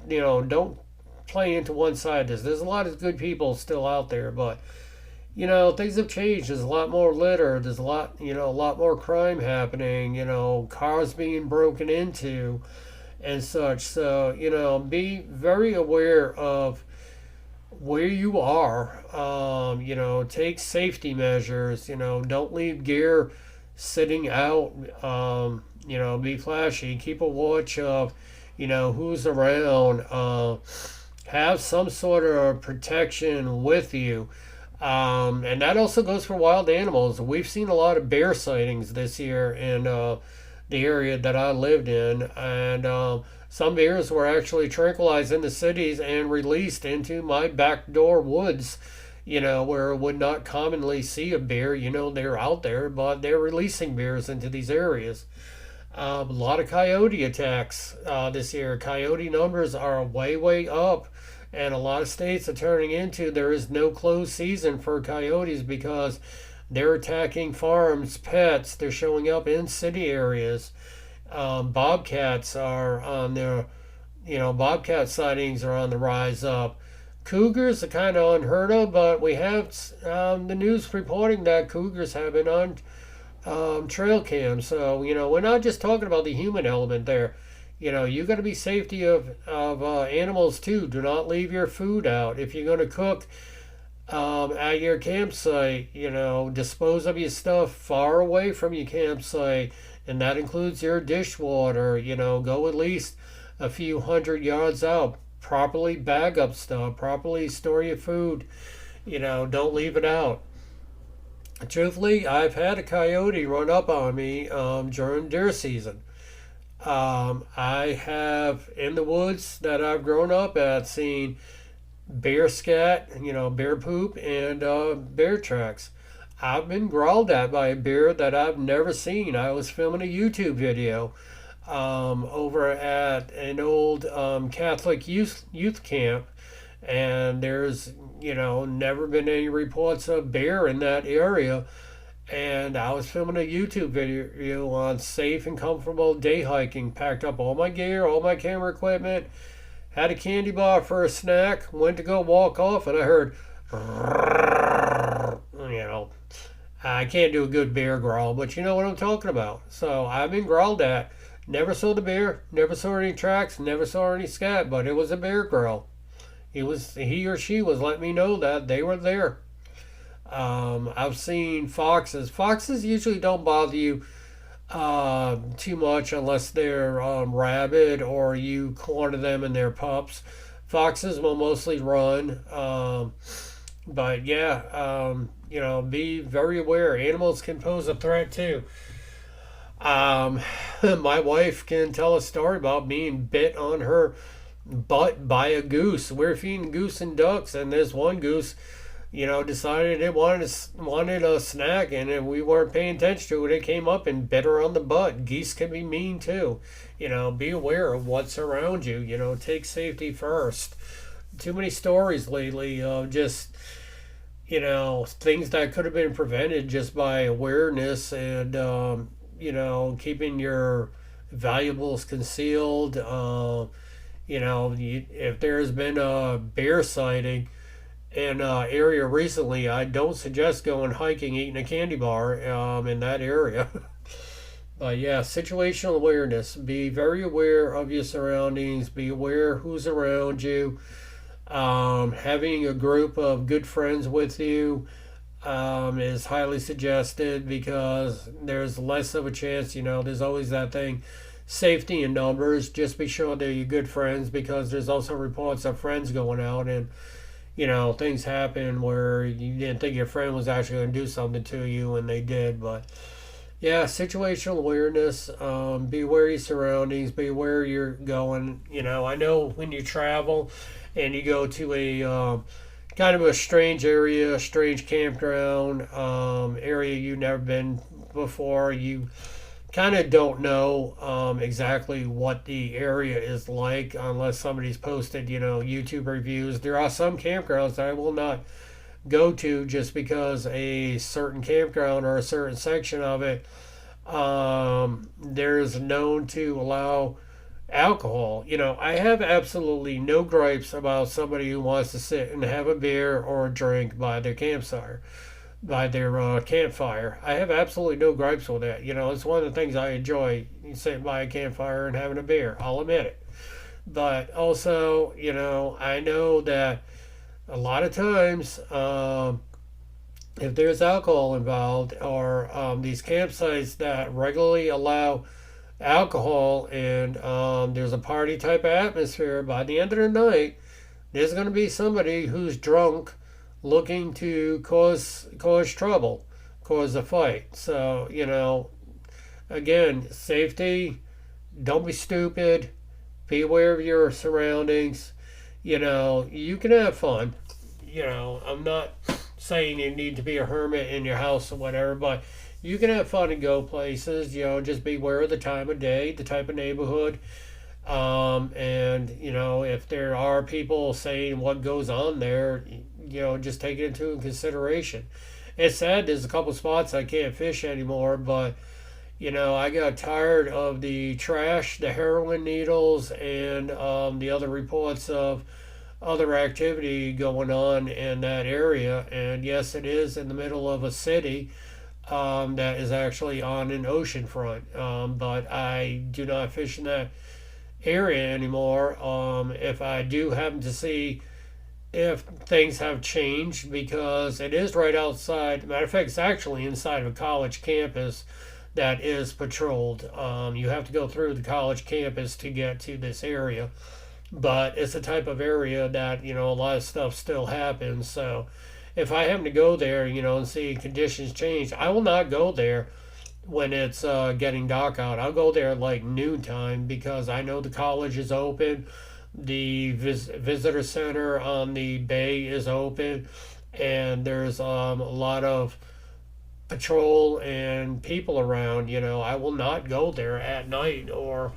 don't play into one side. There's a lot of good people still out there, but things have changed. There's a lot more litter. There's a lot more crime happening. Cars being broken into, and such. So, be very aware of where you are. Take safety measures. Don't leave gear sitting out. Be flashy. Keep a watch of, who's around. Have some sort of protection with you. And that also goes for wild animals. We've seen a lot of bear sightings this year in the area that I lived in, and some bears were actually tranquilized in the cities and released into my back door woods. Where I would not commonly see a bear. They're out there, but they're releasing bears into these areas. A lot of coyote attacks this year. Coyote numbers are way, way up. And a lot of states are turning into there is no closed season for coyotes because they're attacking farms, pets. They're showing up in city areas. Bobcats are on their, bobcat sightings are on the rise up. Cougars are kind of unheard of, but we have the news reporting that cougars have been on trail cam. So, we're not just talking about the human element there. You got to be safety of animals too. Do not leave your food out. If you're going to cook at your campsite, dispose of your stuff far away from your campsite, and that includes your dishwater. Go at least a few hundred yards out. Properly bag up stuff. Properly store your food. Don't leave it out. Truthfully, I've had a coyote run up on me during deer season. I have in the woods that I've grown up at seen bear scat, bear poop, and bear tracks. I've been growled at by a bear that I've never seen. I was filming a YouTube video over at an old Catholic youth camp, and there's never been any reports of bear in that area. And I was filming a YouTube video on safe and comfortable day hiking. Packed up all my gear, all my camera equipment, had a candy bar for a snack, went to go walk off, and I heard, I can't do a good bear growl, but you know what I'm talking about. So I've been growled at. Never saw the bear, never saw any tracks, never saw any scat, but it was a bear growl. He or she was letting me know that they were there. I've seen foxes. Foxes usually don't bother you too much unless they're rabid or you corner them and they're pups. Foxes will mostly run. But yeah, be very aware. Animals can pose a threat too. My wife can tell a story about being bit on her butt by a goose. We're feeding goose and ducks, and this one goose decided it wanted a snack, and if we weren't paying attention to it, it came up and bit her on the butt. Geese can be mean too. Be aware of what's around you. Take safety first. Too many stories lately of just things that could have been prevented just by awareness and keeping your valuables concealed. If there's been a bear sighting in an area recently, I don't suggest going hiking, eating a candy bar in that area. But yeah, situational awareness. Be very aware of your surroundings. Be aware who's around you. Having a group of good friends with you is highly suggested because there's less of a chance. There's always that thing. Safety in numbers. Just be sure they're your good friends because there's also reports of friends going out and things happen where you didn't think your friend was actually going to do something to you and they did. But yeah, situational awareness. Be aware of your surroundings. Be aware you're going. I know when you travel and you go to a kind of a strange area, a strange campground, area you've never been before, you kind of don't know exactly what the area is like unless somebody's posted, YouTube reviews. There are some campgrounds that I will not go to just because a certain campground or a certain section of it there's known to allow alcohol. I have absolutely no gripes about somebody who wants to sit and have a beer or a drink by their campsite. by their campfire. I have absolutely no gripes with that. It's one of the things I enjoy, sitting by a campfire and having a beer. I'll admit it. But also, I know that a lot of times, if there's alcohol involved, or these campsites that regularly allow alcohol, and there's a party type of atmosphere, by the end of the night, there's going to be somebody who's drunk looking to cause trouble, cause a fight. So, again, safety, don't be stupid, be aware of your surroundings. You can have fun. I'm not saying you need to be a hermit in your house or whatever, but you can have fun and go places. Just be aware of the time of day, the type of neighborhood. And, if there are people saying what goes on there, just take it into consideration. It's sad there's a couple spots I can't fish anymore, but, I got tired of the trash, the heroin needles, and the other reports of other activity going on in that area. And yes, it is in the middle of a city that is actually on an ocean front. But I do not fish in that area anymore. If I do happen to see if things have changed, because it is right outside. Matter of fact, it's actually inside of a college campus that is patrolled. You have to go through the college campus to get to this area, but it's a type of area that a lot of stuff still happens. So if I happen to go there, and see conditions change, I will not go there when it's getting dark out. I'll go there like noontime, because I know the college is open, the visitor center on the bay is open, and there's a lot of patrol and people around. I will not go there at night, or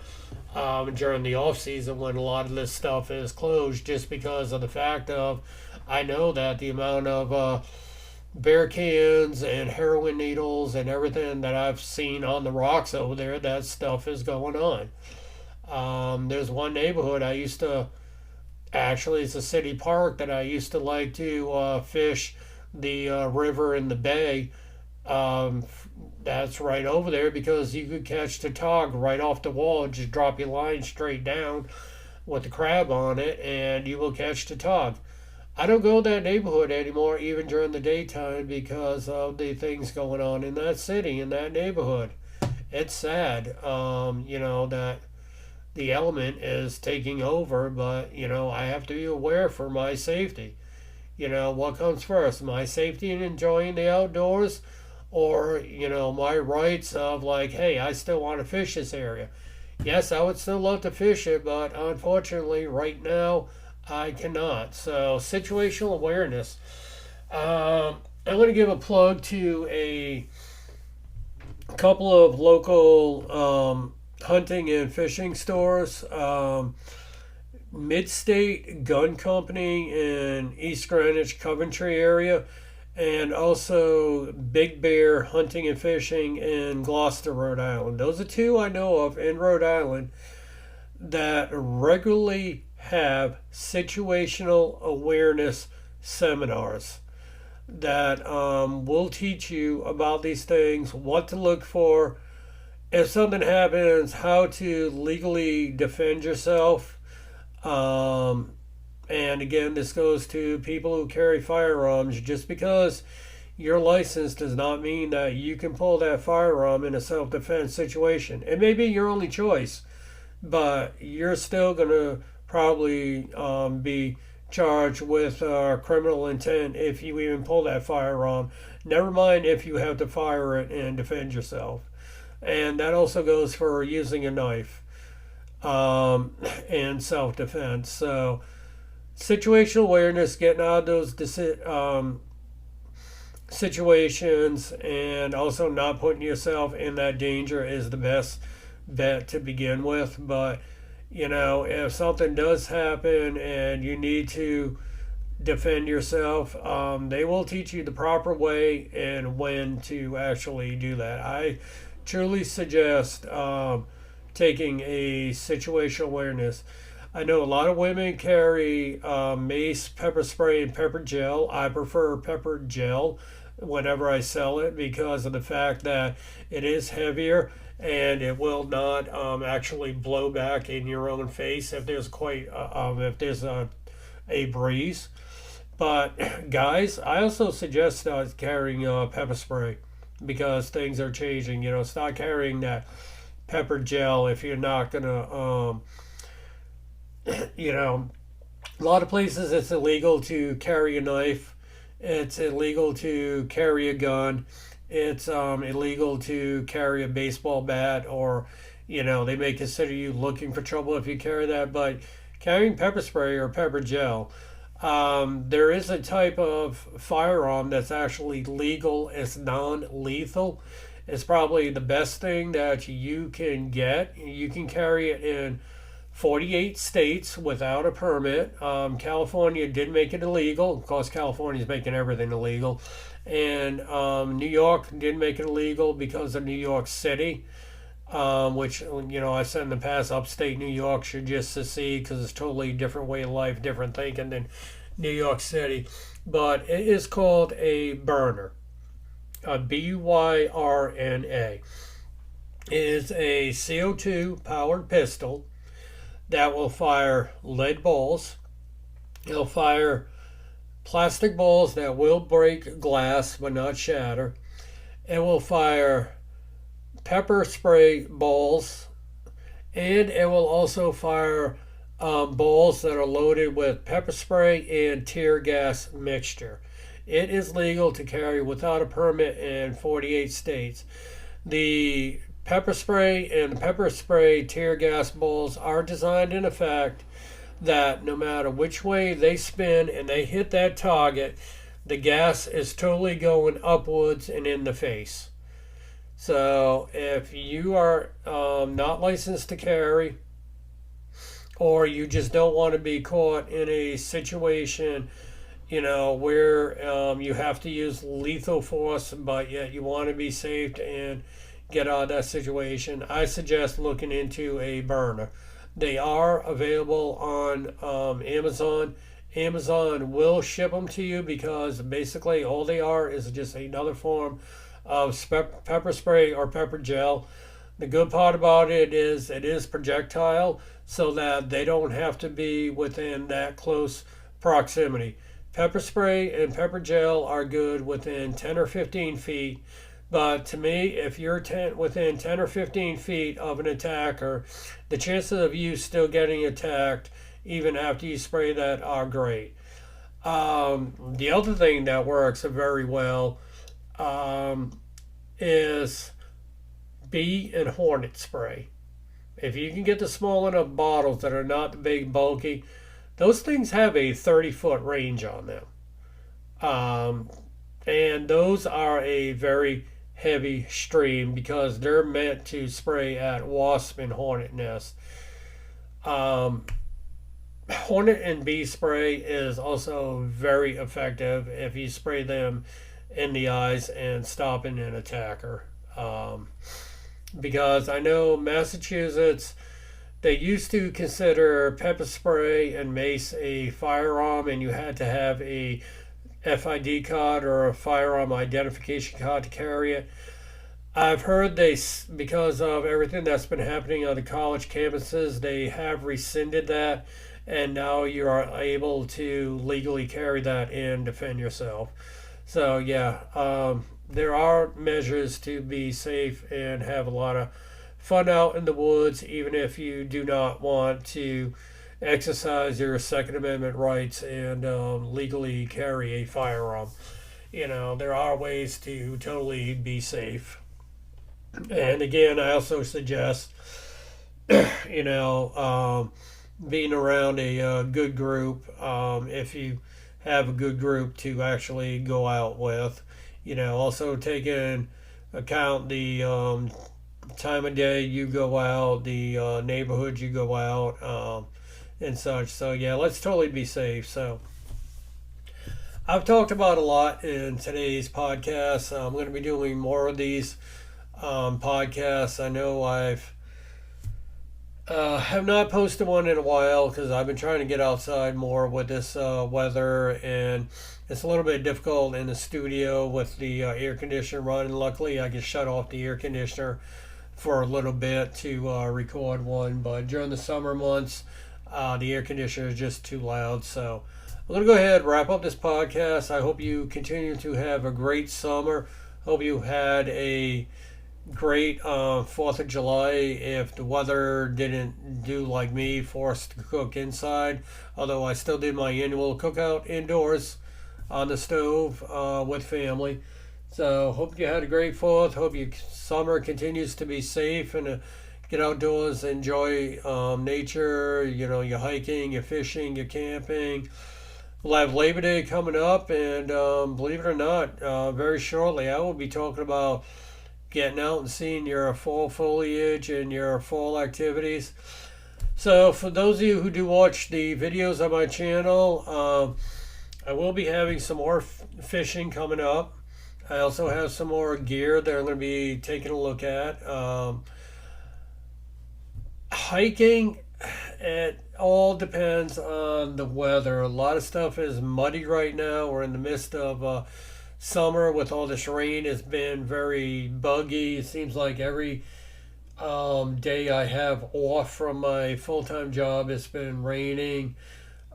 during the off season when a lot of this stuff is closed, just because of the fact of I know that the amount of bear cans and heroin needles and everything that I've seen on the rocks over there, that stuff is going on. There's one neighborhood I used to, actually, it's a city park that I used to like to fish the river in the bay. Um, that's right over there, because you could catch the tog right off the wall and just drop your line straight down with the crab on it, and you will catch the tog. I don't go to that neighborhood anymore, even during the daytime, because of the things going on in that city, in that neighborhood. It's sad, that the element is taking over, but, I have to be aware for my safety. What comes first, my safety and enjoying the outdoors, or, my rights of like, hey, I still want to fish this area. Yes, I would still love to fish it, but unfortunately, right now, I cannot. So, situational awareness. I'm going to give a plug to a couple of local hunting and fishing stores. Mid-State Gun Company in East Greenwich, Coventry area, and also Big Bear Hunting and Fishing in Gloucester, Rhode Island. Those are two I know of in Rhode Island that regularly have situational awareness seminars that will teach you about these things, what to look for, if something happens, how to legally defend yourself. Um, and again, this goes to people who carry firearms. Just because your license does not mean that you can pull that firearm in a self defense situation. It may be your only choice, but you're still going to probably be charged with criminal intent if you even pull that firearm. Never mind if you have to fire it and defend yourself. And that also goes for using a knife and self defense. So, situational awareness, getting out of those situations, and also not putting yourself in that danger is the best bet to begin with. But if something does happen and you need to defend yourself, they will teach you the proper way and when to actually do that. I truly suggest taking a situational awareness. I know a lot of women carry mace, pepper spray, and pepper gel. I prefer pepper gel whenever I sell it because of the fact that it is heavier and it will not actually blow back in your own face if there's a breeze. But guys, I also suggest carrying pepper spray because things are changing. Start carrying that pepper gel if you're not gonna you know a lot of places it's illegal to carry a knife. It's illegal to carry a gun. It's illegal to carry a baseball bat, or they may consider you looking for trouble if you carry that. But carrying pepper spray or pepper gel, there is a type of firearm that's actually legal. It's non-lethal. It's probably the best thing that you can get. You can carry it in 48 states without a permit. California did make it illegal. Of course, California is making everything illegal. And New York did make it illegal because of New York City, which, I said in the past, upstate New York should just secede because it's totally different way of life, different thinking than New York City. But it is called a burner, a BYRNA. It is a CO2 powered pistol that will fire lead balls. It'll fire plastic balls that will break glass but not shatter. It will fire pepper spray balls, and it will also fire balls that are loaded with pepper spray and tear gas mixture. It is legal to carry without a permit in 48 states. The pepper spray and pepper spray tear gas balls are designed in effect that no matter which way they spin and they hit that target, the gas is totally going upwards and in the face. So if you are not licensed to carry, or you just don't want to be caught in a situation where you have to use lethal force, but yet you want to be safe and get out of that situation, I suggest looking into a burner. They are available on Amazon. Amazon will ship them to you because basically all they are is just another form of pepper spray or pepper gel. The good part about it is projectile, so that they don't have to be within that close proximity. Pepper spray and pepper gel are good within 10 or 15 feet. But to me, if you're within 10 or 15 feet of an attacker, the chances of you still getting attacked, even after you spray that, are great. The other thing that works very well is bee and hornet spray. If you can get the small enough bottles that are not big, bulky, those things have a 30-foot range on them. And those are a very heavy stream because they're meant to spray at wasp and hornet nests. Hornet and bee spray is also very effective if you spray them in the eyes and stopping an attacker. Because I know Massachusetts, they used to consider pepper spray and mace a firearm, and you had to have a FID card or a firearm identification card to carry it. I've heard because of everything that's been happening on the college campuses, they have rescinded that, and now you are able to legally carry that and defend yourself. So yeah, there are measures to be safe and have a lot of fun out in the woods, even if you do not want to exercise your Second Amendment rights and legally carry a firearm. There are ways to totally be safe. And again, I also suggest, being around a good group, if you have a good group to actually go out with. Also take in account the time of day you go out, the neighborhood you go out, and such. So yeah, let's totally be safe. So I've talked about a lot in today's podcast. I'm going to be doing more of these podcasts. I know I've Have not posted one in a while because I've been trying to get outside more with this weather, and it's a little bit difficult in the studio with the air conditioner running. Luckily, I can shut off the air conditioner for a little bit to record one, but during the summer months, the air conditioner is just too loud. So I'm going to go ahead and wrap up this podcast. I hope you continue to have a great summer. Hope you had a great 4th of July. If the weather didn't do like me, forced to cook inside, although I still did my annual cookout indoors on the stove with family. So hope you had a great 4th. Hope your summer continues to be safe and get outdoors, enjoy nature. You know, your hiking, your fishing, your camping. We'll have Labor Day coming up, and believe it or not, very shortly I will be talking about getting out and seeing your fall foliage and your fall activities. So, for those of you who do watch the videos on my channel, I will be having some more fishing coming up. I also have some more gear that I'm going to be taking a look at. Hiking, it all depends on the weather. A lot of stuff is muddy right now. We're in the midst of summer with all this rain. Has been very buggy. It seems like every day I have off from my full-time job, it's been raining.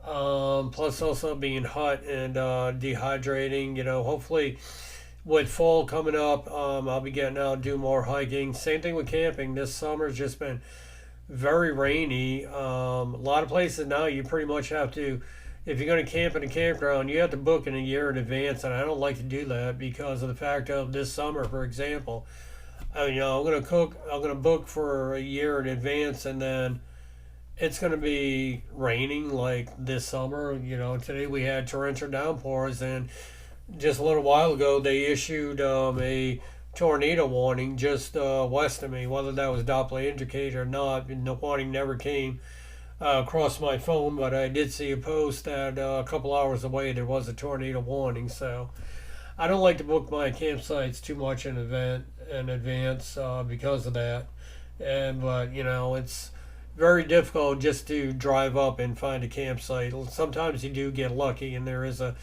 Plus also being hot and dehydrating. You know, hopefully with fall coming up, I'll be getting out and do more hiking. Same thing with camping. This summer's just been very rainy. A lot of places now you pretty much have to, if you're going to camp in a campground, you have to book in a year in advance, and I don't like to do that because of the fact of this summer, for example. I mean, you know, I'm going to book for a year in advance, and then it's going to be raining like this summer. You know, today we had torrential downpours, and just a little while ago they issued a tornado warning just west of me. Whether that was Doppler indicator or not, the warning never came across my phone, but I did see a post that a couple hours away there was a tornado warning. So I don't like to book my campsites too much in advance because of that. And but you know, it's very difficult just to drive up and find a campsite. Sometimes you do get lucky and there is a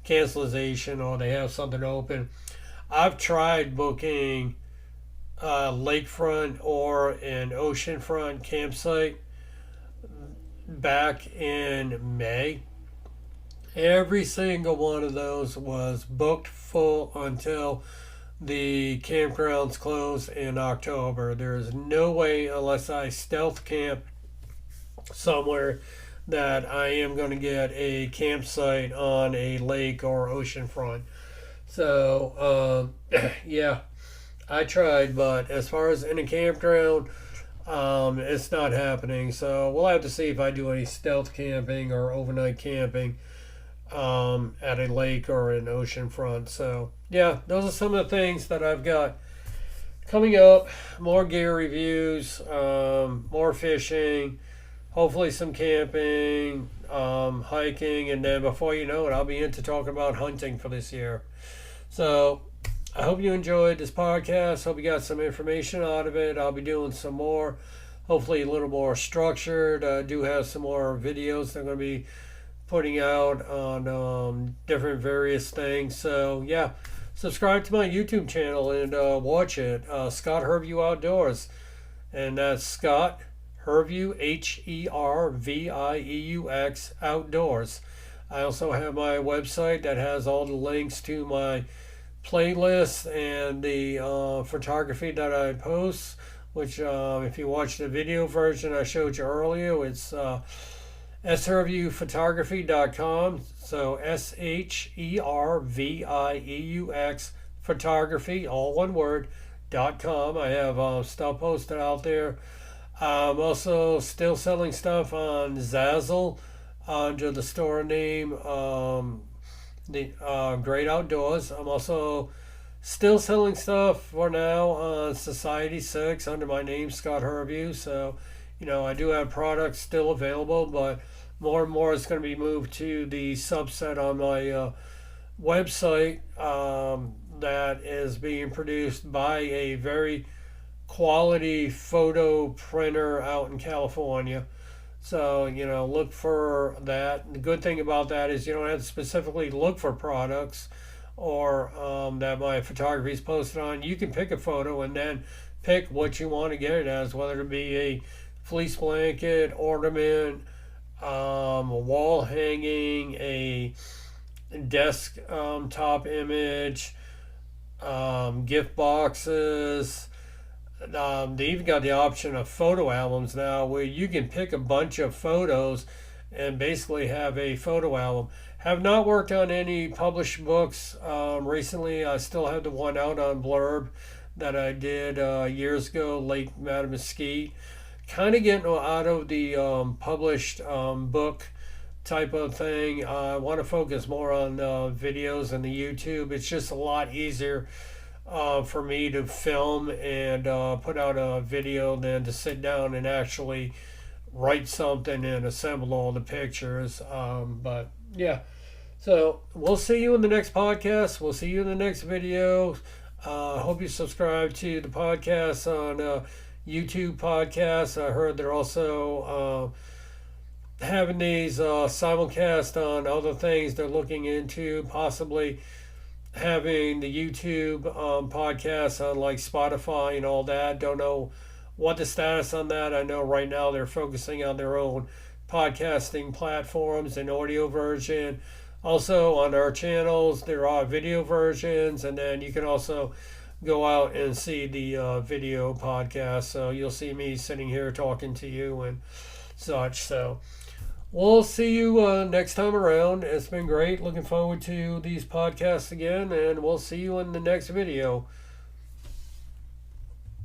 cancellation or they have something open. I've tried booking lakefront or an oceanfront campsite back in May. Every single one of those was booked full until the campgrounds close in October. There is no way, unless I stealth camp somewhere, that I am going to get a campsite on a lake or oceanfront. So, yeah, I tried, but as far as in a campground, it's not happening. So we'll have to see if I do any stealth camping or overnight camping at a lake or an ocean front. So yeah, those are some of the things that I've got coming up. More gear reviews, more fishing, hopefully some camping, hiking, and then before you know it, I'll be into talking about hunting for this year. So I hope you enjoyed this podcast. Hope you got some information out of it. I'll be doing some more, hopefully a little more structured. I do have some more videos that I'm going to be putting out on different various things. So yeah, subscribe to my YouTube channel and watch it. Scott Herview Outdoors, and that's Scott Herview, Hervieux Outdoors. I also have my website that has all the links to my playlists and the photography that I post, which if you watch the video version I showed you earlier, it's shervieuxphotography.com. So SHERVIEUX photography, all one word, .com. I have stuff posted out there. I'm also still selling stuff on Zazzle under the store name the Great Outdoors. I'm also still selling stuff for now on Society 6 under my name, Scott Herview. So, you know, I do have products still available, but more and more is going to be moved to the subset on my website that is being produced by a very quality photo printer out in California. So, look for that. The good thing about that is you don't have to specifically look for products or that my photography is posted on. You can pick a photo and then pick what you want to get it as, whether it be a fleece blanket, ornament, a wall hanging, a desk top image, gift boxes. They even got the option of photo albums now where you can pick a bunch of photos and basically have a photo album. Have not worked on any published books recently. I still have the one out on Blurb that I did years ago, Lake Madam Mesquite. Kind of getting out of the published book type of thing. I want to focus more on videos and the YouTube. It's just a lot easier for me to film and put out a video than to sit down and actually write something and assemble all the pictures. But yeah, so we'll see you in the next podcast. We'll see you in the next video. Hope you subscribe to the podcast on YouTube podcasts. I heard they're also having these simulcast on other things they're looking into, possibly having the YouTube podcasts on like Spotify and all that. Don't know what the status on that. I know right now they're focusing on their own podcasting platforms and audio version. Also on our channels there are video versions, and then you can also go out and see the video podcast. So you'll see me sitting here talking to you and such. So we'll see you next time around. It's been great. Looking forward to these podcasts again, and we'll see you in the next video.